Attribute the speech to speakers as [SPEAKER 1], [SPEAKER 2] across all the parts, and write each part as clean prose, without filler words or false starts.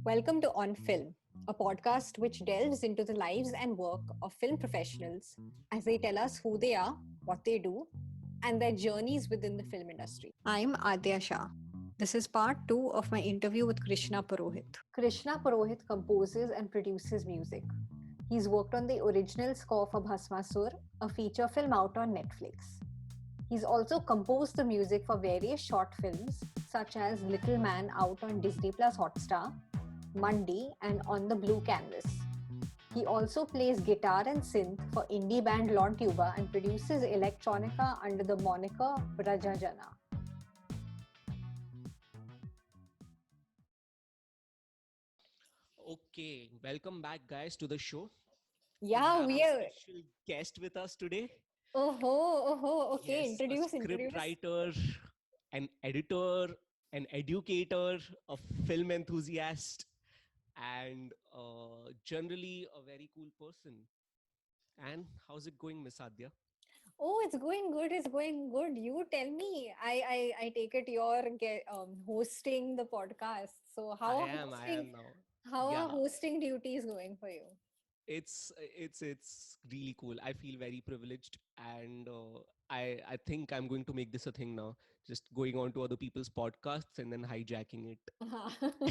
[SPEAKER 1] Welcome to On Film, a podcast which delves into the lives and work of film professionals as they tell us who they are, what they do, and their journeys within the film industry. I'm Aadyaa Shah. This is part two of my interview with Krishna Purohit. Krishna Purohit composes and produces music. He's worked on the original score for Bhasmasur, a feature film out on Netflix. He's also composed the music for various short films such as Little Man out on Disney Plus Hotstar, Mandi, and On the Blue Canvas. He also plays guitar and synth for indie band Lawntuba and produces electronica under the moniker Braja Jana.
[SPEAKER 2] Okay, welcome back, guys, to the show. We
[SPEAKER 1] Yeah,
[SPEAKER 2] have
[SPEAKER 1] we
[SPEAKER 2] a
[SPEAKER 1] are.
[SPEAKER 2] special guest with us today.
[SPEAKER 1] Okay,
[SPEAKER 2] Yes, a script
[SPEAKER 1] introduce.
[SPEAKER 2] writer, an editor, an educator, a film enthusiast, and generally a very cool person. And how's it going, Miss Adya?
[SPEAKER 1] Oh, it's going good. It's going good. You tell me. I take it you're hosting the podcast. So
[SPEAKER 2] I am now.
[SPEAKER 1] how are
[SPEAKER 2] Yeah,
[SPEAKER 1] hosting duties going for you?
[SPEAKER 2] it's really cool. I feel very privileged, and I think I'm going to make this a thing now. Just going on to other people's podcasts and then hijacking it,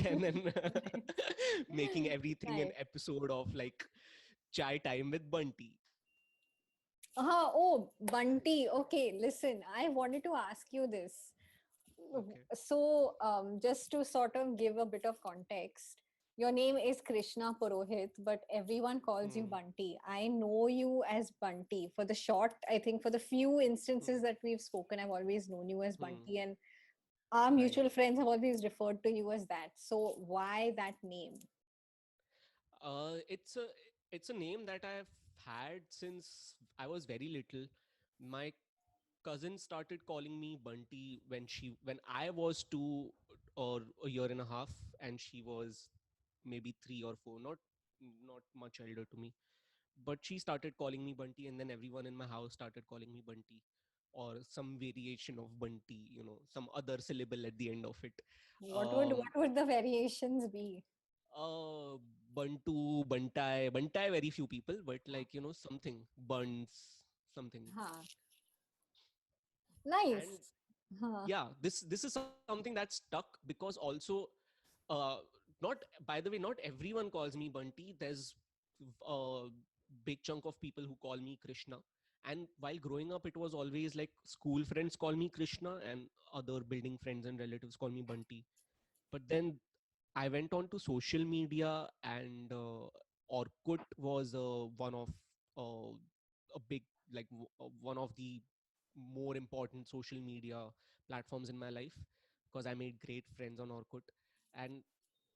[SPEAKER 2] and then making everything an
[SPEAKER 1] Nice.
[SPEAKER 2] episode of like chai time with Bunty.
[SPEAKER 1] Oh, Bunty. Okay, listen, I wanted to ask you this.
[SPEAKER 2] Okay.
[SPEAKER 1] So, just to sort of give a bit of context, your name is Krishna Purohit, but everyone calls you
[SPEAKER 2] Hmm.
[SPEAKER 1] Bunty. I know you as Bunty. For the short, I think for the few instances
[SPEAKER 2] Hmm.
[SPEAKER 1] that we've spoken, I've always known you as
[SPEAKER 2] Hmm.
[SPEAKER 1] Bunty, and our
[SPEAKER 2] Right.
[SPEAKER 1] mutual friends have always referred to you as that. So, why that name?
[SPEAKER 2] It's a name that I've had since I was very little. My cousin started calling me Bunty when I was 2 or a year and a half, and she was maybe 3 or 4, not much elder to me. But she started calling me Bunty, and then everyone in my house started calling me Bunty, or some variation of Bunty, some other syllable at the end of it. Um,
[SPEAKER 1] What would the variations be?
[SPEAKER 2] uh, Bantu, Bantai, Bantai, very few people, but like something buns, something.
[SPEAKER 1] Huh.
[SPEAKER 2] And
[SPEAKER 1] Nice. Huh.
[SPEAKER 2] yeah, this is something that stuck because also, uh, not by the way, not everyone calls me Bunty. There's a big chunk of people who call me Krishna. And while growing up, it was always like school friends call me Krishna, and other building friends and relatives call me Bunty. But then I went on to social media, and Orkut was one of uh, a big, like one of the more important social media platforms in my life, because I made great friends on Orkut. And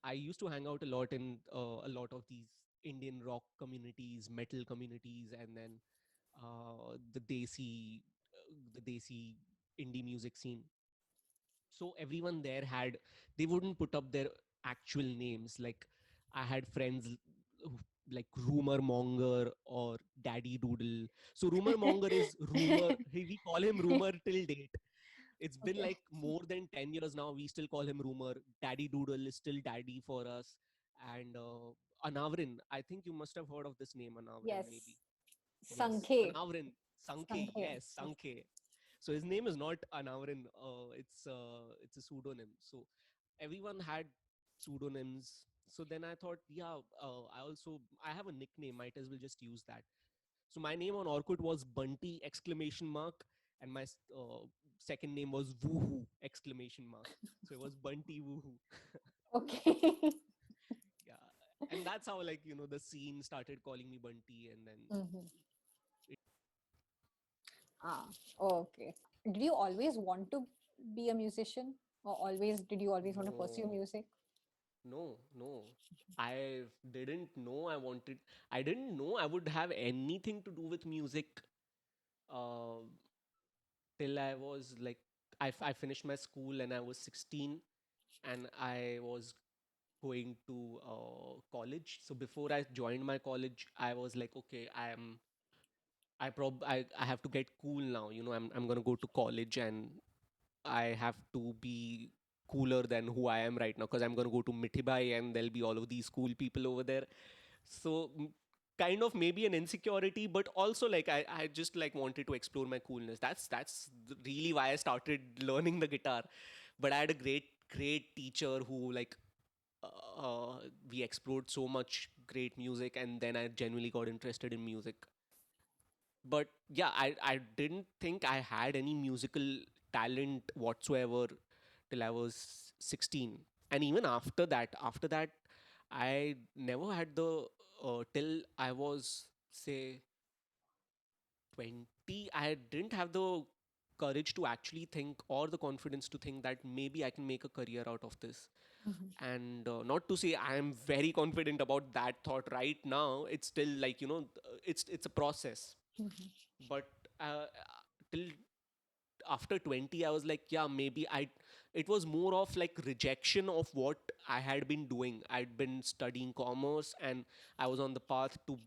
[SPEAKER 2] I used to hang out a lot in a lot of these Indian rock communities, metal communities, and then the desi indie music scene. So everyone there had, they wouldn't put up their actual names. Like I had friends like Rumor Monger or Daddy Doodle. So Rumor Monger is Rumor. We call him Rumor till date. It's been
[SPEAKER 1] Okay.
[SPEAKER 2] like more than 10 years now. We still call him Rumor. Daddy Doodle is still Daddy for us. And Anavrin, I think you must have heard of this name, Anavrin,
[SPEAKER 1] Yes.
[SPEAKER 2] maybe. Yes,
[SPEAKER 1] Sankhe.
[SPEAKER 2] Anavrin, Sankhe,
[SPEAKER 1] Sankhe.
[SPEAKER 2] yes, Sankhe. So his name is not Anavrin. It's a pseudonym. So everyone had pseudonyms. So then I thought, yeah, I have a nickname. Might as well just use that. So my name on Orkut was Bunty exclamation mark, and my second name was Woohoo exclamation mark. So it was Bunty Woohoo.
[SPEAKER 1] Okay.
[SPEAKER 2] Yeah, and that's how, like, the scene started calling me Bunty, and then
[SPEAKER 1] Mhm.
[SPEAKER 2] it.
[SPEAKER 1] Ah, okay. Did you always want to be a musician, or always did you always want to pursue
[SPEAKER 2] No,
[SPEAKER 1] music?
[SPEAKER 2] no. I didn't know I wanted. I didn't know I would have anything to do with music uh, till I was like, I finished my school and I was 16, and I was going to college. So before I joined my college, I was like, okay, I have to get cool now. I'm gonna go to college, and I have to be cooler than who I am right now, because I'm going to go to Mithibai and there'll be all of these cool people over there. So kind of maybe an insecurity, but also like I just like wanted to explore my coolness. That's really why I started learning the guitar. But I had a great teacher who like we explored so much great music, and then I genuinely got interested in music. But yeah, I didn't think I had any musical talent whatsoever till I was 16. And even after that I never had the till I was, say, 20, I didn't have the courage to actually think, or the confidence to think that maybe I can make a career out of this. And not to say I am very confident about that thought right now. It's still like, it's a process. But till after 20 I was like, yeah, maybe I it was more of like rejection of what I had been doing. I'd been studying commerce, and I was on the path to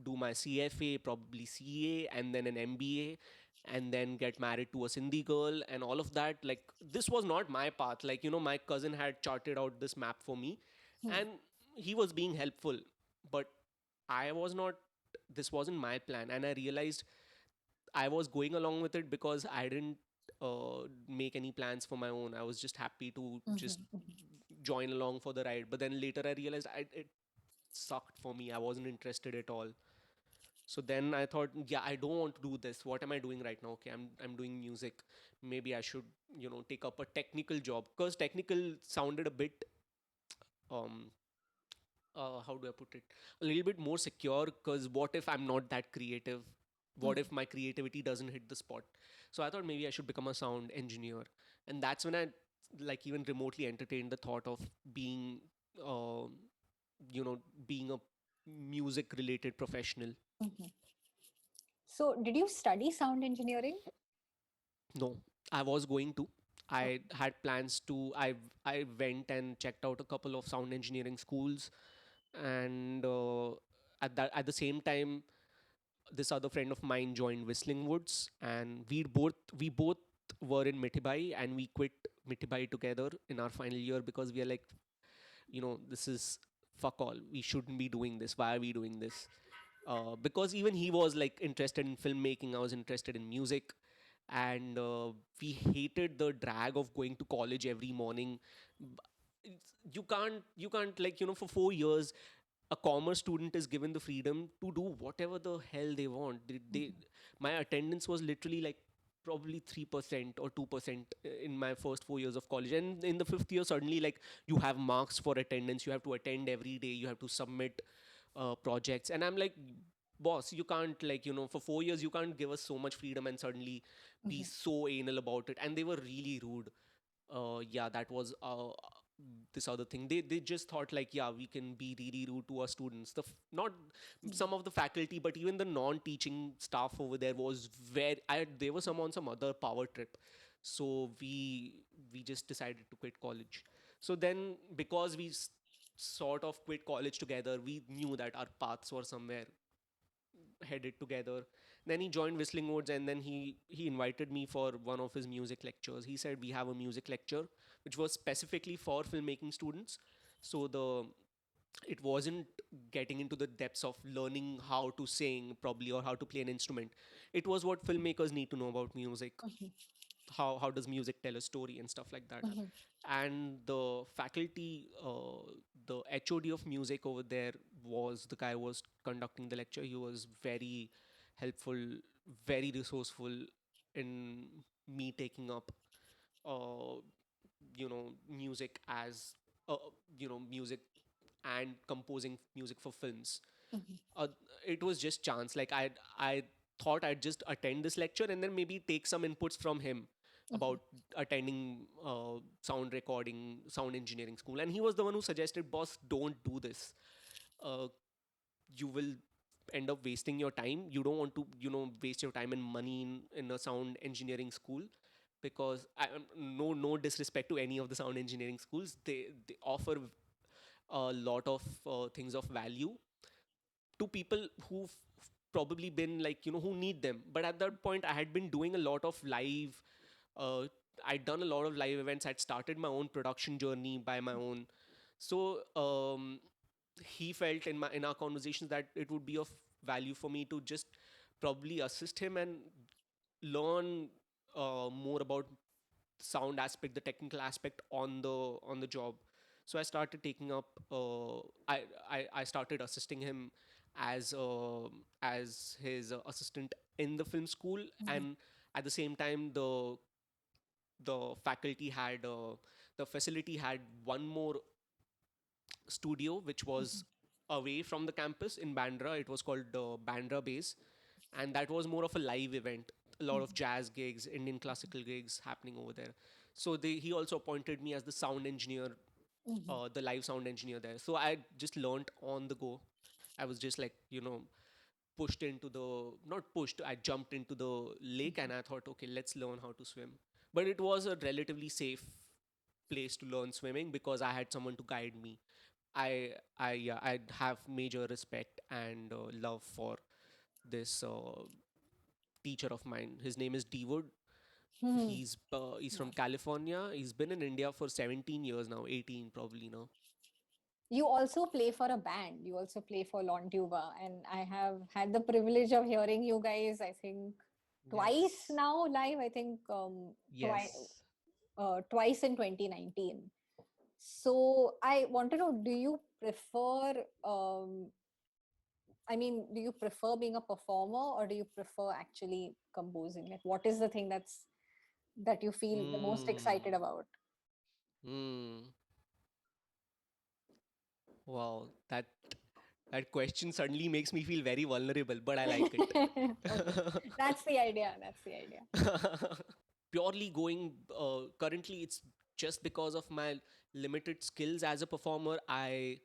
[SPEAKER 2] do my CFA, probably CA, and then an MBA, and then get married to a Sindhi girl and all of that. Like, this was not my path. Like, my cousin had charted out this map for me, and he was being helpful. But I was not, this wasn't my plan. And I realized I was going along with it because I didn't make any plans for my own. I was just happy to just join along for the ride. But then later I realized it sucked for me. I wasn't interested at all. So then I thought, yeah, I don't want to do this. What am I doing right now? Okay, I'm doing music. Maybe I should, take up a technical job, because technical sounded a bit um how do I put it? A little bit more secure, because what if I'm not that creative? What if my creativity doesn't hit the spot? So I thought maybe I should become a sound engineer. And that's when I like even remotely entertained the thought of being, um, you know, being a music related professional.
[SPEAKER 1] So, did you study sound engineering?
[SPEAKER 2] No, I was going to. I had plans to. I went and checked out a couple of sound engineering schools, and at the same time, this other friend of mine joined Whistling Woods, and we both were in Mithibai, and we quit Mithibai together in our final year, because we are like, this is fuck all. We shouldn't be doing this. Why are we doing this? Because even he was like interested in filmmaking. I was interested in music, and we hated the drag of going to college every morning. You can't like, for 4 years a commerce student is given the freedom to do whatever the hell they want. My attendance was literally like probably 3% or 2% in my first 4 years of college, and in the fifth year suddenly, like, you have marks for attendance, you have to attend every day, you have to submit projects. And I'm like, boss, you can't, like, for 4 years you can't give us so much freedom and suddenly be so anal about it. And they were really rude. Yeah, that was this other thing. They just thought like, yeah, we can be really rude to our students. Not some of the faculty, but even the non-teaching staff over there was very. They were some on some other power trip. So we just decided to quit college. So then, because sort of quit college together, we knew that our paths were somewhere headed together. Then he joined Whistling Woods, and then he invited me for one of his music lectures. He said, we have a music lecture which was specifically for filmmaking students. So it wasn't getting into the depths of learning how to sing probably, or how to play an instrument. It was what filmmakers need to know about music. How does music tell a story and stuff like that. And the faculty, the HOD of music over there, was the guy who was conducting the lecture. He was very helpful, very resourceful in me taking up music as music, and composing music for films. uh, it was just chance. Like, I thought I'd just attend this lecture and then maybe take some inputs from him about attending sound recording, sound engineering school. And he was the one who suggested, boss, don't do this. uh, you will end up wasting your time. You don't want to, waste your time and money in a sound engineering school. Because no disrespect to any of the sound engineering schools, they offer a lot of things of value to people who've probably been like, who need them. But at that point I had been doing a lot of live I'd done a lot of live events. I'd started my own production journey by my own. So he felt in our conversations that it would be of value for me to just probably assist him and learn more about sound aspect, the technical aspect on the job. So I started taking up. I started assisting him as his assistant in the film school, and at the same time, the faculty had the facility had one more studio which was away from the campus in Bandra. It was called Bandra Base, and that was more of a live event. A lot of jazz gigs, Indian classical gigs happening over there. So he also appointed me as the sound engineer, the live sound engineer there. So I just learned on the go. I was just like, pushed into the not pushed. I jumped into the lake and I thought, okay, let's learn how to swim. But it was a relatively safe place to learn swimming because I had someone to guide me. I have major respect and love for this teacher of mine. His name is Dee Wood.
[SPEAKER 1] Hmm.
[SPEAKER 2] He's
[SPEAKER 1] Yeah.
[SPEAKER 2] from California. He's been in India for 17 years now, 18 probably now.
[SPEAKER 1] You also play for a band. You also play for Lawntuba, and I have had the privilege of hearing you guys. I think twice
[SPEAKER 2] Yes.
[SPEAKER 1] now live. I think
[SPEAKER 2] Yes.
[SPEAKER 1] twice in 2019. So I want to know: do you prefer? I mean, do you prefer being a performer, or do you prefer actually composing? Like, what is the thing that you feel the most excited
[SPEAKER 2] Hmm.
[SPEAKER 1] about?
[SPEAKER 2] Hmm. Wow. That question suddenly makes me feel very vulnerable, but I like it.
[SPEAKER 1] Okay, that's the idea. That's the idea.
[SPEAKER 2] Purely going currently, it's just because of my limited skills as a performer. I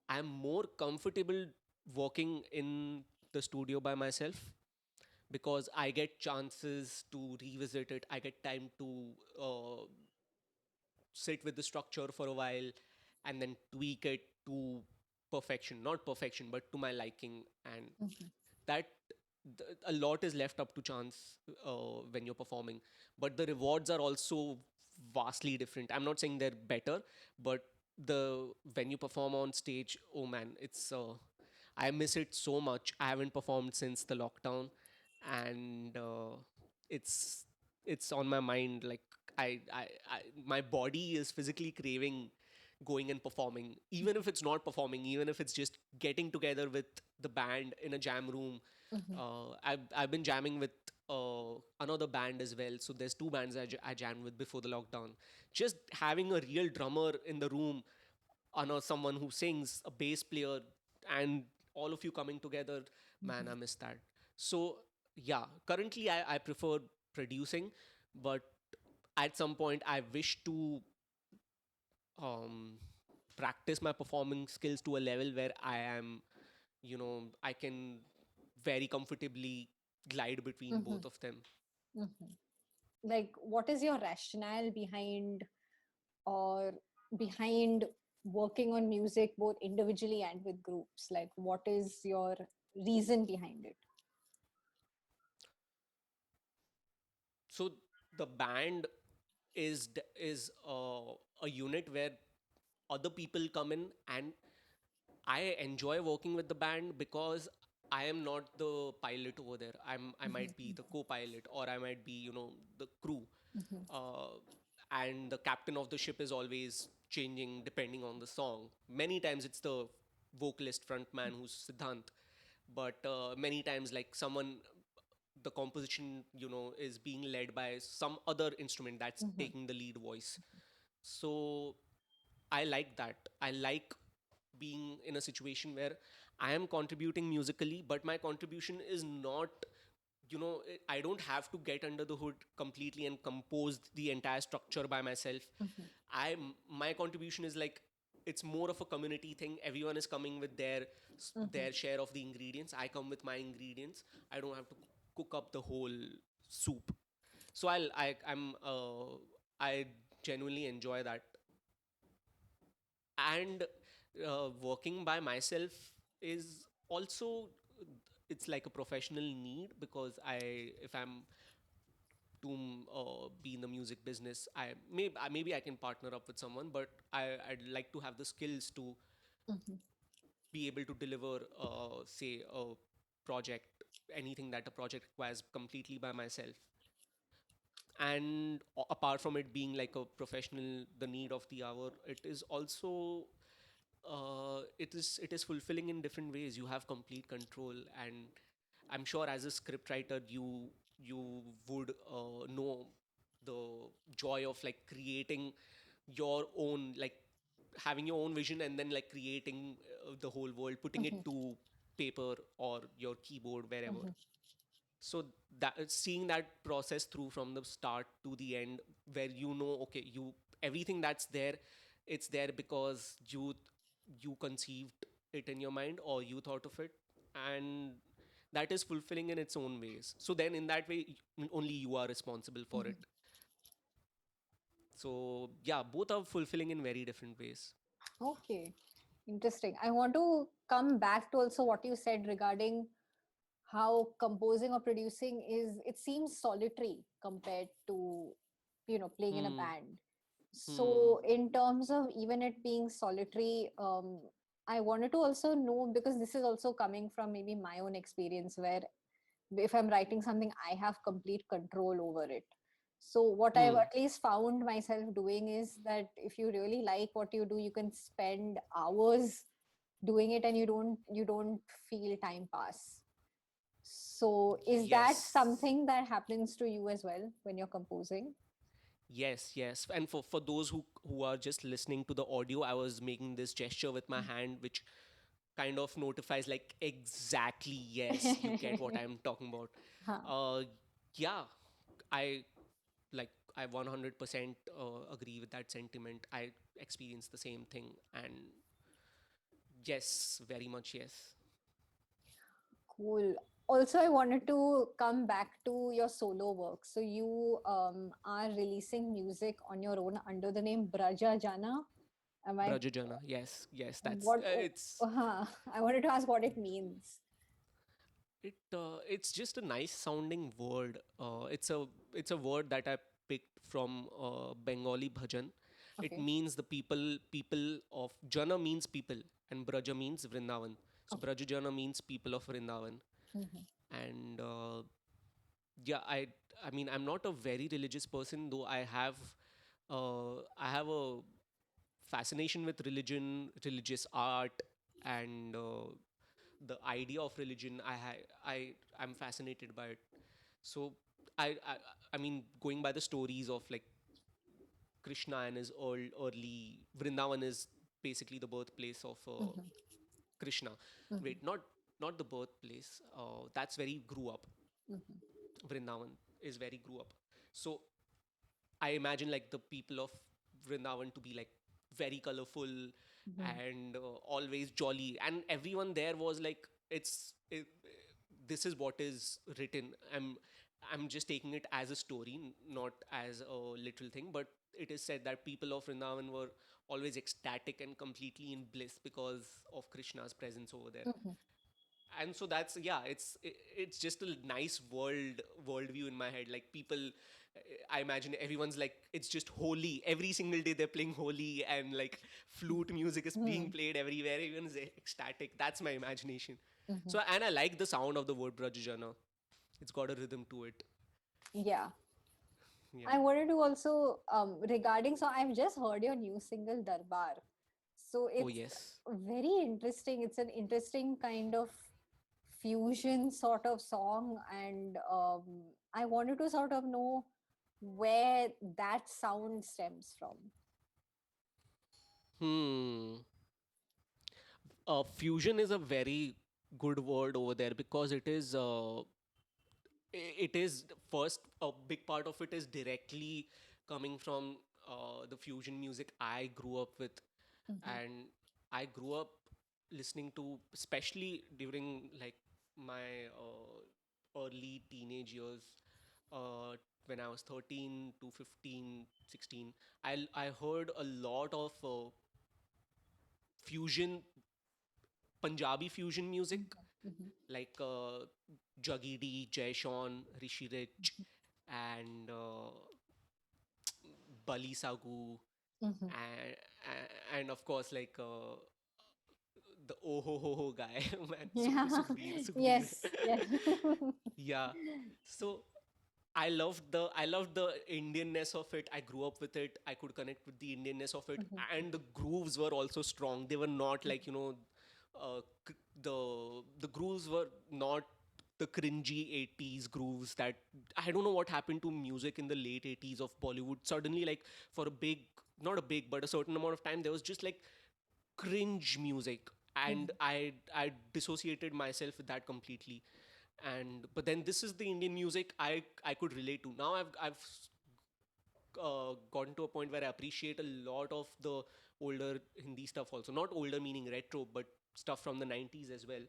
[SPEAKER 2] am more comfortable working in the studio by myself because I get chances to revisit it. I get time to uh, sit with the structure for a while and then tweak it to perfection, not perfection but to my liking. And
[SPEAKER 1] Mhm,
[SPEAKER 2] that a lot is left up to chance when you're performing, but the rewards are also vastly different. I'm not saying they're better, but the when you perform on stage, oh man, it's I miss it so much. I haven't performed since the lockdown, and it's it's on my mind. Like my body is physically craving going and performing, even if it's not performing, even if it's just getting together with the band in a jam room.
[SPEAKER 1] mhm,
[SPEAKER 2] I've been jamming with another band as well. So there's two bands I jammed with before the lockdown. Just having a real drummer in the room, someone who sings, a bass player, and all of you coming together, man,
[SPEAKER 1] mhm,
[SPEAKER 2] I miss that. So yeah, currently I prefer producing, but at some point I wish to um, practice my performing skills to a level where I can very comfortably glide between
[SPEAKER 1] mhm,
[SPEAKER 2] both of them.
[SPEAKER 1] mhm. Like, what is your rationale behind or behind working on music both individually and with groups? Like, what is your reason behind it?
[SPEAKER 2] So the band is a unit where other people come in, and I enjoy working with the band because I am not the pilot over there. I
[SPEAKER 1] Mhm,
[SPEAKER 2] might be the co-pilot, or I might be the crew,
[SPEAKER 1] mhm,
[SPEAKER 2] uh, and the captain of the ship is always changing depending on the song. Many times it's the vocalist frontman who's Siddhant, but many times like someone the composition is being led by some other instrument that's
[SPEAKER 1] mhm,
[SPEAKER 2] taking the lead voice. So I like that. I like being in a situation where I am contributing musically, but my contribution is not, I don't have to get under the hood completely and compose the entire structure by myself.
[SPEAKER 1] mhm,
[SPEAKER 2] My contribution is like, it's more of a community thing. Everyone is coming with
[SPEAKER 1] mhm.
[SPEAKER 2] their share of the ingredients. I come with my ingredients. I don't have to cook up the whole soup. So I genuinely enjoy that. And working by myself is also, it's like a professional need, because I if I'm to be in the music business. Maybe I can partner up with someone, but I'd like to have the skills to
[SPEAKER 1] Mhm.
[SPEAKER 2] be able to deliver, say, a project, anything that a project requires completely by myself. And apart from it being like a professional, the need of the hour, it is also it is fulfilling in different ways. You have complete control, and I'm sure as a script writer, you would know the joy of like creating your own, like having your own vision and then like creating the whole world, putting it
[SPEAKER 1] Mhm.
[SPEAKER 2] to paper or your keyboard, wherever.
[SPEAKER 1] Mhm.
[SPEAKER 2] So that seeing that process through from the start to the end, where you know, okay, you everything that's there, it's there because you conceived it in your mind or you thought of it, and that is fulfilling in its own ways. So then in that way, only you are responsible for it.
[SPEAKER 1] Mhm.
[SPEAKER 2] So yeah, both are fulfilling in very different ways.
[SPEAKER 1] Okay, interesting. I want to come back to also what you said regarding how composing or producing is, it seems solitary compared to, playing in a
[SPEAKER 2] Hmm.
[SPEAKER 1] band.
[SPEAKER 2] Hmm.
[SPEAKER 1] So in terms of even it being solitary, I wanted to also know, because this is also coming from maybe my own experience, where if I'm writing something, I have complete control over it. So what I've
[SPEAKER 2] Hmm.
[SPEAKER 1] at least found myself doing is that if you really like what you do, you can spend hours doing it and you don't feel time pass. So is that
[SPEAKER 2] Yes.
[SPEAKER 1] something that happens to you as well when you're composing?
[SPEAKER 2] Yes, yes. And for those who are just listening to the audio, I was making this gesture with my hand, which kind of notifies like exactly, yes, you get what I'm talking about.
[SPEAKER 1] Huh.
[SPEAKER 2] Uh, yeah, I like I 100% agree with that sentiment. I experienced the same thing, and yes, very much yes.
[SPEAKER 1] Cool. Also, I wanted to come back to your solo work. So you are releasing music on your own under the name Braja Jana. Am I
[SPEAKER 2] Braja Jana, yes, yes. That's
[SPEAKER 1] what? I wanted to ask what it means.
[SPEAKER 2] it's just a nice sounding word. It's a word that I picked from Bengali bhajan. It
[SPEAKER 1] Okay.
[SPEAKER 2] means the people of Jana means people, and Braja means Vrindavan. So
[SPEAKER 1] Okay.
[SPEAKER 2] Braja Jana means people of Vrindavan.
[SPEAKER 1] Mhm.
[SPEAKER 2] And yeah, I mean I'm not a very religious person, though I have a fascination with religion, religious art, and the idea of religion. I'm fascinated by it. So I, I I mean, going by the stories of like Krishna and his early Vrindavan is basically the birthplace of
[SPEAKER 1] Mhm.
[SPEAKER 2] Krishna.
[SPEAKER 1] Mhm.
[SPEAKER 2] Wait, not the birthplace. That's where he grew up.
[SPEAKER 1] Mhm.
[SPEAKER 2] Vrindavan is where he grew up. So I imagine like the people of Vrindavan to be like very colorful
[SPEAKER 1] Mhm.
[SPEAKER 2] and always jolly, and everyone there was like, this is what is written. I'm just taking it as a story, not as a literal thing, but it is said that people of Vrindavan were always ecstatic and completely in bliss because of Krishna's presence over there.
[SPEAKER 1] Mhm.
[SPEAKER 2] And so that's, yeah, it's just a nice worldview in my head. Like people, I imagine everyone's like, it's just holy every single day, they're playing holy, and like flute music is being
[SPEAKER 1] Mhm.
[SPEAKER 2] played everywhere, everyone's ecstatic. That's my imagination.
[SPEAKER 1] Mhm.
[SPEAKER 2] So, and I like the sound of the word Brajajana. It's got a rhythm to it.
[SPEAKER 1] Yeah.
[SPEAKER 2] Yeah.
[SPEAKER 1] I wanted to also regarding, so I've just heard your new single Darbar. So
[SPEAKER 2] Oh
[SPEAKER 1] it's
[SPEAKER 2] yes.
[SPEAKER 1] very interesting. It's an interesting kind of fusion sort of song, and I wanted to sort of know where that sound stems from.
[SPEAKER 2] Hmm. Fusion is a very good word over there because it is first, a big part of it is directly coming from the fusion music I grew up with.
[SPEAKER 1] Mhm.
[SPEAKER 2] And I grew up listening to, especially during like my early teenage years, uh, when I was 13 to 15, 16. I heard a lot of fusion, Punjabi fusion music,
[SPEAKER 1] Mhm. Mhm.
[SPEAKER 2] like Jaggy D, Jay Sean, Rishi Rich. and Bali Sagu,
[SPEAKER 1] Mhm.
[SPEAKER 2] and of course like the oh ho ho guy, man,
[SPEAKER 1] Yeah.
[SPEAKER 2] Sukhbir.
[SPEAKER 1] Yes. Yes.
[SPEAKER 2] Yeah. So I loved the Indianness of it. I grew up with it. I could connect with the Indianness of it,
[SPEAKER 1] Mhm.
[SPEAKER 2] and the grooves were also strong. They were not like, the grooves were not the cringy 80s grooves that I don't know what happened to music in the late 80s of Bollywood. Suddenly, like for a big, not a big, but a certain amount of time, there was just like cringe music, and
[SPEAKER 1] Mhm.
[SPEAKER 2] I dissociated myself with that completely. And but then this is the Indian music I could relate to. Now I've gotten to a point where I appreciate a lot of the older Hindi stuff also. Not older meaning retro, but stuff from the 90s as well.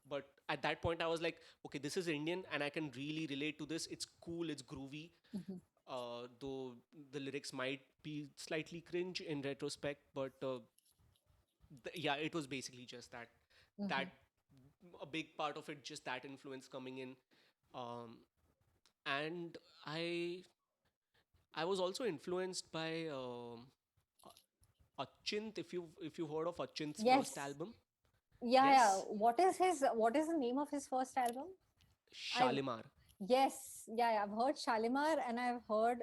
[SPEAKER 2] But at that point, I was like, okay, this is Indian, and I can really relate to this. It's cool, it's groovy.
[SPEAKER 1] Mhm.
[SPEAKER 2] Though the lyrics might be slightly cringe in retrospect, but yeah, it was basically just that. That
[SPEAKER 1] Mhm.
[SPEAKER 2] a big part of it, just that influence coming in. Um, and I was also influenced by Achint. If you've heard of Achint's first
[SPEAKER 1] Yes.
[SPEAKER 2] album,
[SPEAKER 1] Yeah, yeah.
[SPEAKER 2] yes,
[SPEAKER 1] What is the name of his first album? I've
[SPEAKER 2] Shalimar.
[SPEAKER 1] Yes, yeah, yeah, I've heard Shalimar and I've heard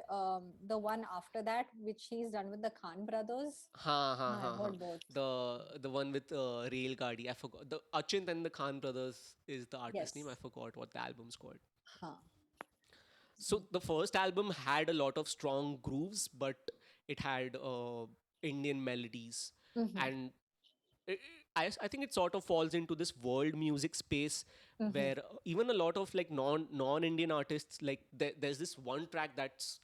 [SPEAKER 1] the one after that, which he's done with the Khan brothers.
[SPEAKER 2] Ha ha ha
[SPEAKER 1] I've
[SPEAKER 2] ha.
[SPEAKER 1] heard both.
[SPEAKER 2] The one with Rail Gaadi. I forgot. The Achint and the Khan brothers is the artist name. I
[SPEAKER 1] Yes.
[SPEAKER 2] forgot what the album's called.
[SPEAKER 1] Huh.
[SPEAKER 2] So the first album had a lot of strong grooves, but it had Indian melodies,
[SPEAKER 1] Mm-hmm.
[SPEAKER 2] and it, I think it sort of falls into this world music space
[SPEAKER 1] Mm-hmm.
[SPEAKER 2] where even a lot of like non-Indian artists, like there's this one track that's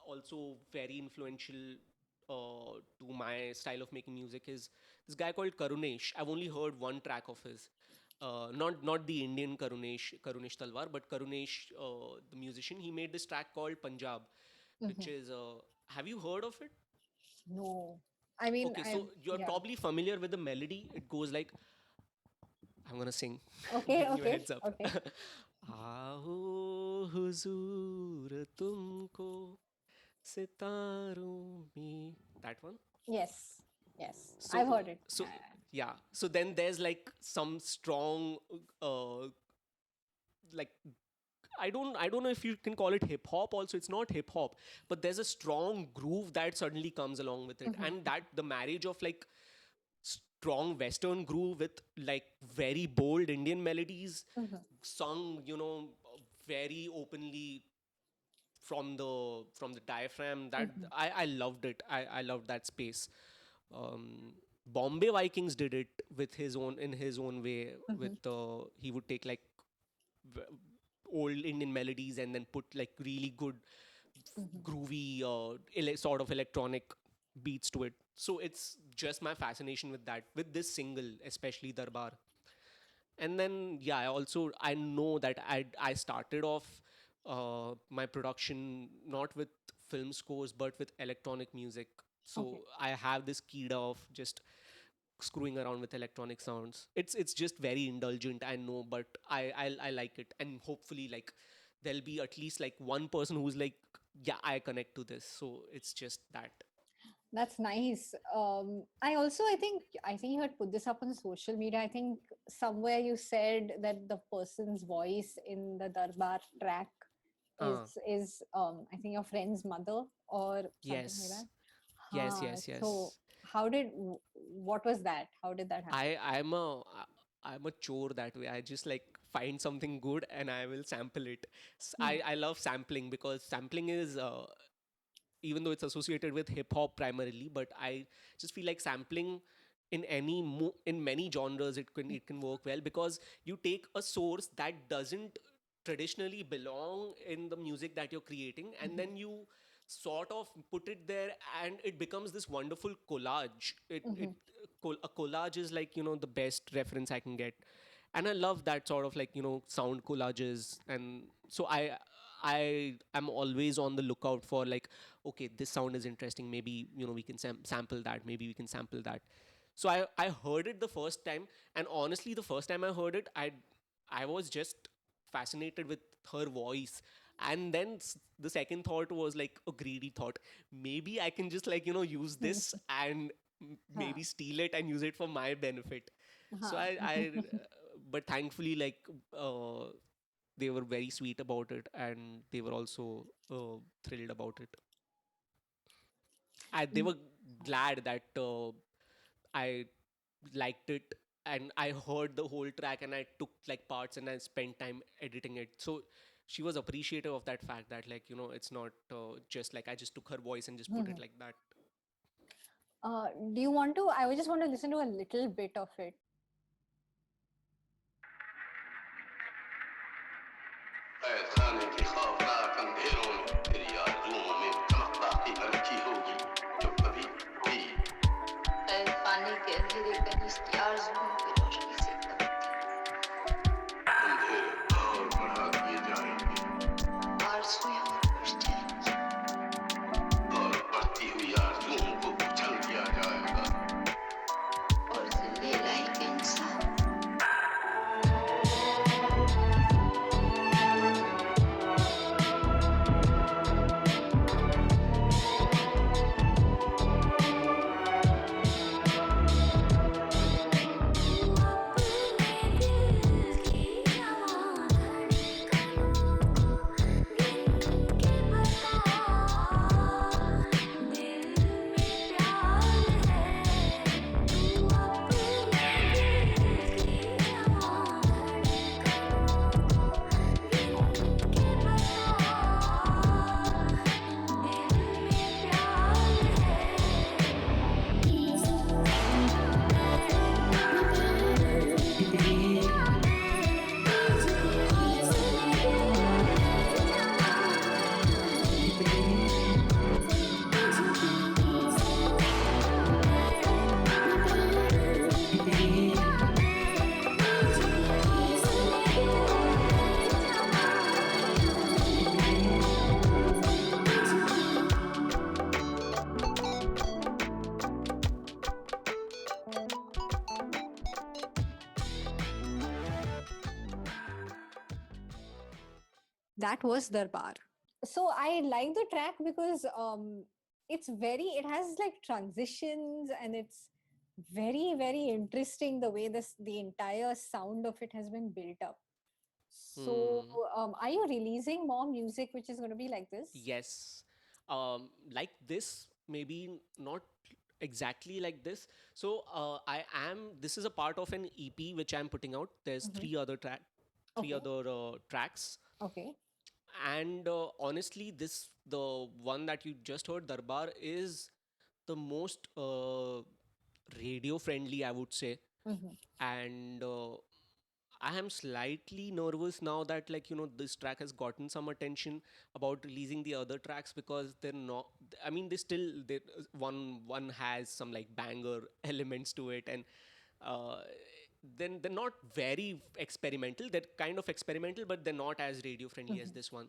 [SPEAKER 2] also very influential to my style of making music, is this guy called Karunesh. I've only heard one track of his. Not the Indian Karunesh Talwar, but Karunesh, the musician. He made this track called Punjab,
[SPEAKER 1] Mm-hmm.
[SPEAKER 2] which is have you heard of it?
[SPEAKER 1] No, I mean,
[SPEAKER 2] Okay,
[SPEAKER 1] I
[SPEAKER 2] so you're
[SPEAKER 1] yeah.
[SPEAKER 2] probably familiar with the melody. It goes like, I'm gonna sing,
[SPEAKER 1] Okay,
[SPEAKER 2] giving you a
[SPEAKER 1] okay,
[SPEAKER 2] heads up.
[SPEAKER 1] okay.
[SPEAKER 2] आओ हुजूर तुमको सितारों में, that one.
[SPEAKER 1] Yes, yes, I've
[SPEAKER 2] So
[SPEAKER 1] heard it.
[SPEAKER 2] so yeah, so then there's like some strong uh like I don't know if you can call it hip hop also. It's not hip hop, but there's a strong groove that suddenly comes along with it,
[SPEAKER 1] Mm-hmm.
[SPEAKER 2] and that the marriage of like strong western groove with like very bold Indian melodies
[SPEAKER 1] Mm-hmm.
[SPEAKER 2] sung, very openly from the diaphragm. That
[SPEAKER 1] Mm-hmm.
[SPEAKER 2] I loved it. I loved that space. um Bombay Vikings did it with his own in his own way.
[SPEAKER 1] Mm-hmm.
[SPEAKER 2] With he would take like v- old Indian melodies and then put like really good
[SPEAKER 1] Mm-hmm.
[SPEAKER 2] groovy sort of electronic beats to it. So it's just my fascination with that, with this single especially, Darbar. And then yeah, I know that I started off my production not with film scores but with electronic music. So
[SPEAKER 1] Okay.
[SPEAKER 2] I have this keyed of just screwing around with electronic sounds. It's just very indulgent, I know, but I like it, and hopefully like there'll be at least like one person who's like, yeah, I connect to this. So it's just that.
[SPEAKER 1] That's nice. I think you had put this up on social media. I think somewhere you said that the person's voice in the Darbar track
[SPEAKER 2] uh
[SPEAKER 1] is I think your friend's mother or something like that.
[SPEAKER 2] yes, yes,
[SPEAKER 1] Huh.
[SPEAKER 2] yes,
[SPEAKER 1] So
[SPEAKER 2] yes.
[SPEAKER 1] what was that? How did that happen?
[SPEAKER 2] I'm a chore that way. I just like find something good and I will sample it.
[SPEAKER 1] Hmm.
[SPEAKER 2] I love sampling because sampling is even though it's associated with hip hop primarily, but I just feel like sampling in in many genres it can work well, because you take a source that doesn't traditionally belong in the music that you're creating, and
[SPEAKER 1] Mhm.
[SPEAKER 2] then you sort of put it there, and it becomes this wonderful collage.
[SPEAKER 1] Mhm.
[SPEAKER 2] A collage is like, the best reference I can get, and I love that sort of like, sound collages. And so I am always on the lookout for like, okay, this sound is interesting, maybe, we can sample that, maybe we can sample that. So I heard it the first time, and honestly, the first time I heard it, I was just fascinated with her voice. And then the second thought was like a greedy thought. Maybe I can just like, use this and maybe
[SPEAKER 1] Huh.
[SPEAKER 2] steal it and use it for my benefit. So
[SPEAKER 1] Huh.
[SPEAKER 2] but thankfully, like, they were very sweet about it, and they were also thrilled about it. They were glad that I liked it, and I heard the whole track, and I took like parts and I spent time editing it. So she was appreciative of that fact that, like, it's not just like I just took her voice and just put it like that.
[SPEAKER 1] Do you want to? I would just want to listen to a little bit of it.
[SPEAKER 3] खाने की खौफनाक अंधेरों में तेरी आरज़ुओं में चमकता ही लड़की होगी जो कभी भी पानी के अंधेरे कहीं इसकी आरज़ुओं की रोशनी से अंधेरे और बढ़ा दिए जाएंगे आरज़ुएं और बढ़ जाएंगी और बढ़ती हुई आरज़ुओं को कुचल दिया जाएगा और जिंदगी लाएंगे इंसान
[SPEAKER 1] That was Darbar. So I like the track because it has like transitions, and it's very, very interesting the way the entire sound of it has been built up. So
[SPEAKER 2] Hmm.
[SPEAKER 1] are you releasing more music which is going to be like this?
[SPEAKER 2] Yes. Like this, maybe not exactly like this. So this is a part of an EP which I'm putting out. There's three
[SPEAKER 1] Okay.
[SPEAKER 2] other tracks.
[SPEAKER 1] Okay.
[SPEAKER 2] And honestly, the one that you just heard, Darbar, is the most radio friendly, I would say.
[SPEAKER 1] Mhm.
[SPEAKER 2] And I am slightly nervous now that, like, this track has gotten some attention about releasing the other tracks, because they're not, I mean, they one has some like banger elements to it, and uh, then they're not very experimental. They're kind of experimental, but they're not as radio friendly as this one.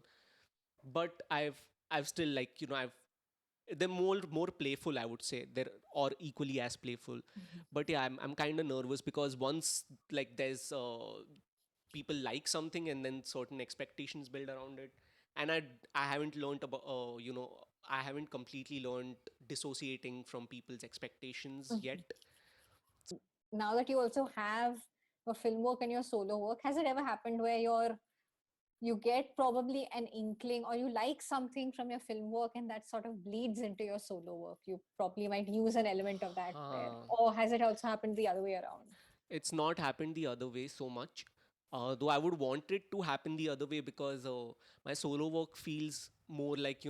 [SPEAKER 2] But I've still, like, they're more playful, I would say. They're or equally as playful. But yeah, I'm kind of nervous, because once, like, there's people like something, and then certain expectations build around it, and I haven't learned about I haven't completely learned dissociating from people's expectations yet.
[SPEAKER 1] Now that you also have your film work and your solo work, has it ever happened where you get probably an inkling, or you like something from your film work and that sort of bleeds into your solo work? You probably might use an element of that there.
[SPEAKER 2] uh,
[SPEAKER 1] Or has it also happened the other way around?
[SPEAKER 2] it's not happened the other way so much, though I would want it to happen the other way, because my solo work feels more like,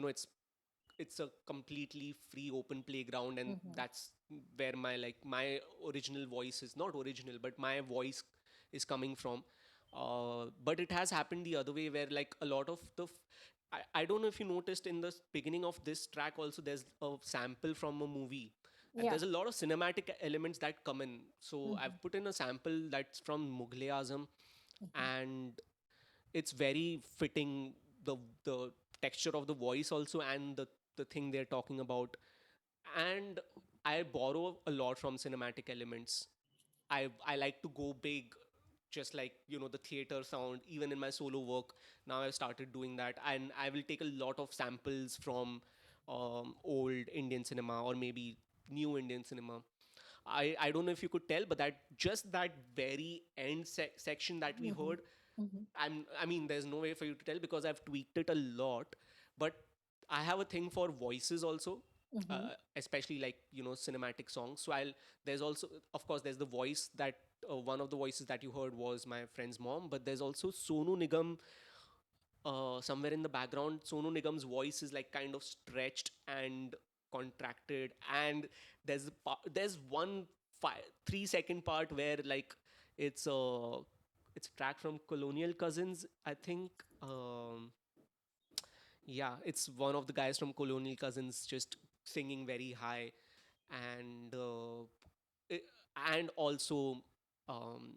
[SPEAKER 2] it's a completely free open playground, and that's where my original voice is not original, but my voice is coming from. But it has happened the other way, where, like, a lot of I don't know if you noticed in the beginning of this track also, there's a sample from a movie, and
[SPEAKER 1] Yeah.
[SPEAKER 2] there's a lot of cinematic elements that come in. So I've put in a sample that's from Mughal Azam, and it's very fitting, the texture of the voice also, and the thing they're talking about. And I borrow a lot from cinematic elements. I like to go big just like, the theater sound. Even in my solo work now, I've started doing that, and I will take a lot of samples from old Indian cinema, or maybe new Indian cinema. I don't know if you could tell, but that very end section that we
[SPEAKER 1] Mhm.
[SPEAKER 2] heard,
[SPEAKER 1] Mhm.
[SPEAKER 2] I mean, there's no way for you to tell because I've tweaked it a lot. But I have a thing for voices also,
[SPEAKER 1] Mhm.
[SPEAKER 2] especially like, cinematic songs. So there's also, of course, there's the voice that, one of the voices that you heard was my friend's mom, but there's also Sonu Nigam, somewhere in the background. Sonu Nigam's voice is like kind of stretched and contracted, and there's one 3 second part where like it's a it's a track from Colonial Cousins, I think. Yeah, it's one of the guys from Colonial Cousins just singing very high, and i- and also, um,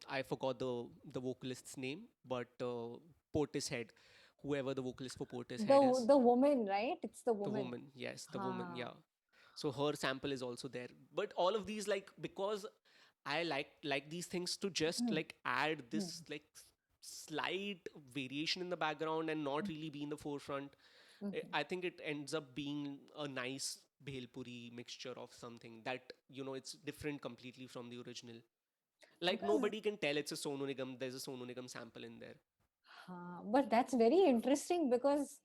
[SPEAKER 2] I forgot the vocalist's name, but Portishead, whoever the vocalist for Portishead is,
[SPEAKER 1] The woman, right? It's the
[SPEAKER 2] the
[SPEAKER 1] woman.
[SPEAKER 2] woman, yes, the woman,
[SPEAKER 1] Ha.
[SPEAKER 2] yeah. So her sample is also there. But all of these, like, because I like these things to just
[SPEAKER 1] Mhm.
[SPEAKER 2] like add
[SPEAKER 1] Mhm.
[SPEAKER 2] this like slight variation in the background and not really be in the forefront.
[SPEAKER 1] Mhm.
[SPEAKER 2] I think it ends up being a nice bhelpuri mixture of something that, it's different completely from the original. Like
[SPEAKER 1] Because,
[SPEAKER 2] nobody can tell it's a Sonu Nigam. There's a Sonu Nigam sample in there.
[SPEAKER 1] but that's very interesting because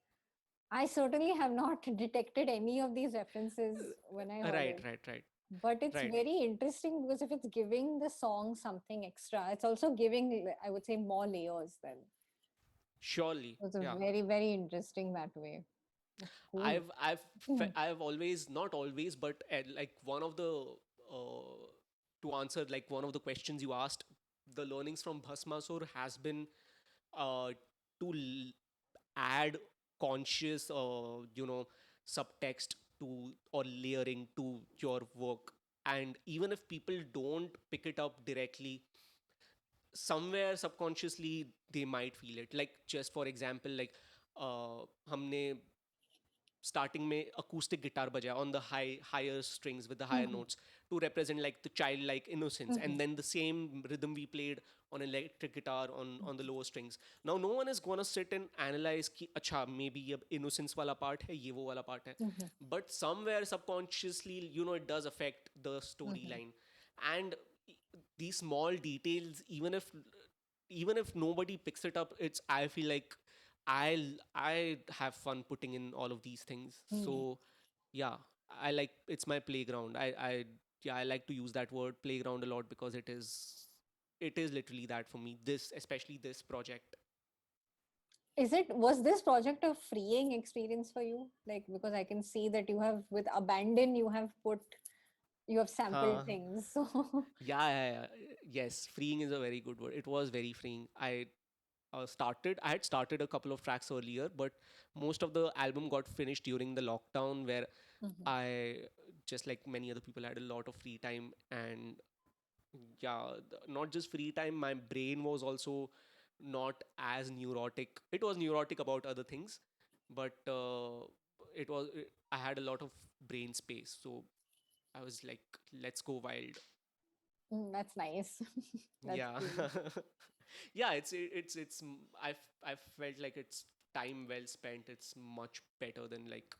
[SPEAKER 1] I certainly have not detected any of these references when I heard
[SPEAKER 2] Right,
[SPEAKER 1] it.
[SPEAKER 2] right, right,
[SPEAKER 1] But it's
[SPEAKER 2] right.
[SPEAKER 1] very interesting because if it's giving the song something extra, it's also giving, I would say, more layers then.
[SPEAKER 2] Surely,
[SPEAKER 1] It's
[SPEAKER 2] yeah.
[SPEAKER 1] very, very interesting that way. That's cool.
[SPEAKER 2] I've I've always, not always, but like one of the, uh, to answer like one of the questions you asked, the learnings from Bhasmasur has been, uh, to add conscious, subtext to, or layering to your work. And even if people don't pick it up directly, somewhere subconsciously they might feel it. Like, just for example, like, हमने starting में acoustic guitar बजाया on the higher strings with the higher
[SPEAKER 1] Mhm.
[SPEAKER 2] notes to represent like the childlike innocence,
[SPEAKER 1] Mhm.
[SPEAKER 2] and then the same rhythm we played on electric guitar on the lower strings. Now no one is gonna sit and analyze कि अच्छा maybe ये innocence वाला part है, ये वो वाला part है,
[SPEAKER 1] Mhm.
[SPEAKER 2] but somewhere subconsciously, it does affect the
[SPEAKER 1] Mhm.
[SPEAKER 2] storyline. And these small details, even if nobody picks it up, it's, I feel like, I have fun putting in all of these things.
[SPEAKER 1] Mhm.
[SPEAKER 2] So yeah, I like, it's my playground. I Yeah, I like to use that word playground a lot because it is literally that for me. This, especially this project.
[SPEAKER 1] Was this project a freeing experience for you? Like, because I can see that you have, with Abandon, you have sampled
[SPEAKER 2] Huh.
[SPEAKER 1] things. So,
[SPEAKER 2] Yeah. Yes, freeing is a very good word. It was very freeing. I had started a couple of tracks earlier, but most of the album got finished during the lockdown, where
[SPEAKER 1] Mhm.
[SPEAKER 2] I, just like many other people, had a lot of free time. And yeah, not just free time, my brain was also not as neurotic. It was neurotic about other things, but I had a lot of brain space, so I was like, let's go wild.
[SPEAKER 1] That's nice. That's
[SPEAKER 2] Yeah.
[SPEAKER 1] cool.
[SPEAKER 2] Yeah, I felt like it's time well spent. It's much better than like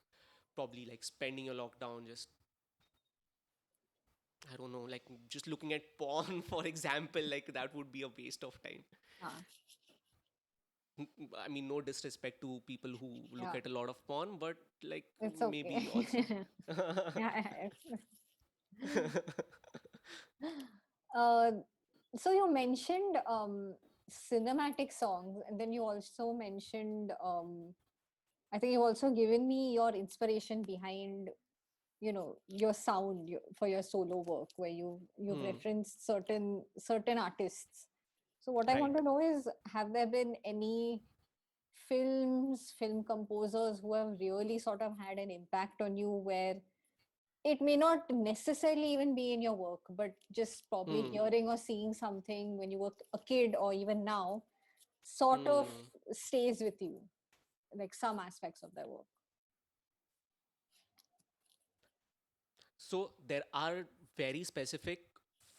[SPEAKER 2] probably like spending a lockdown just, I don't know, like just looking at porn, for example. Like that would be a waste of time.
[SPEAKER 1] Ah,
[SPEAKER 2] I mean, no disrespect to people who look
[SPEAKER 1] yeah,
[SPEAKER 2] at a lot of porn, but like
[SPEAKER 1] it's okay.
[SPEAKER 2] maybe also.
[SPEAKER 1] Yeah. Uh, so you mentioned cinematic songs, and then you also mentioned, I think you've also given me your inspiration behind, your sound for your solo work, where you've
[SPEAKER 2] Hmm.
[SPEAKER 1] referenced certain artists. So what I want
[SPEAKER 2] Right.
[SPEAKER 1] to know is, have there been any film composers who have really sort of had an impact on you, where it may not necessarily even be in your work, but just probably
[SPEAKER 2] Hmm.
[SPEAKER 1] hearing or seeing something when you were a kid or even now sort of
[SPEAKER 2] Hmm.
[SPEAKER 1] stays with you, like some aspects of their work?
[SPEAKER 2] So there are very specific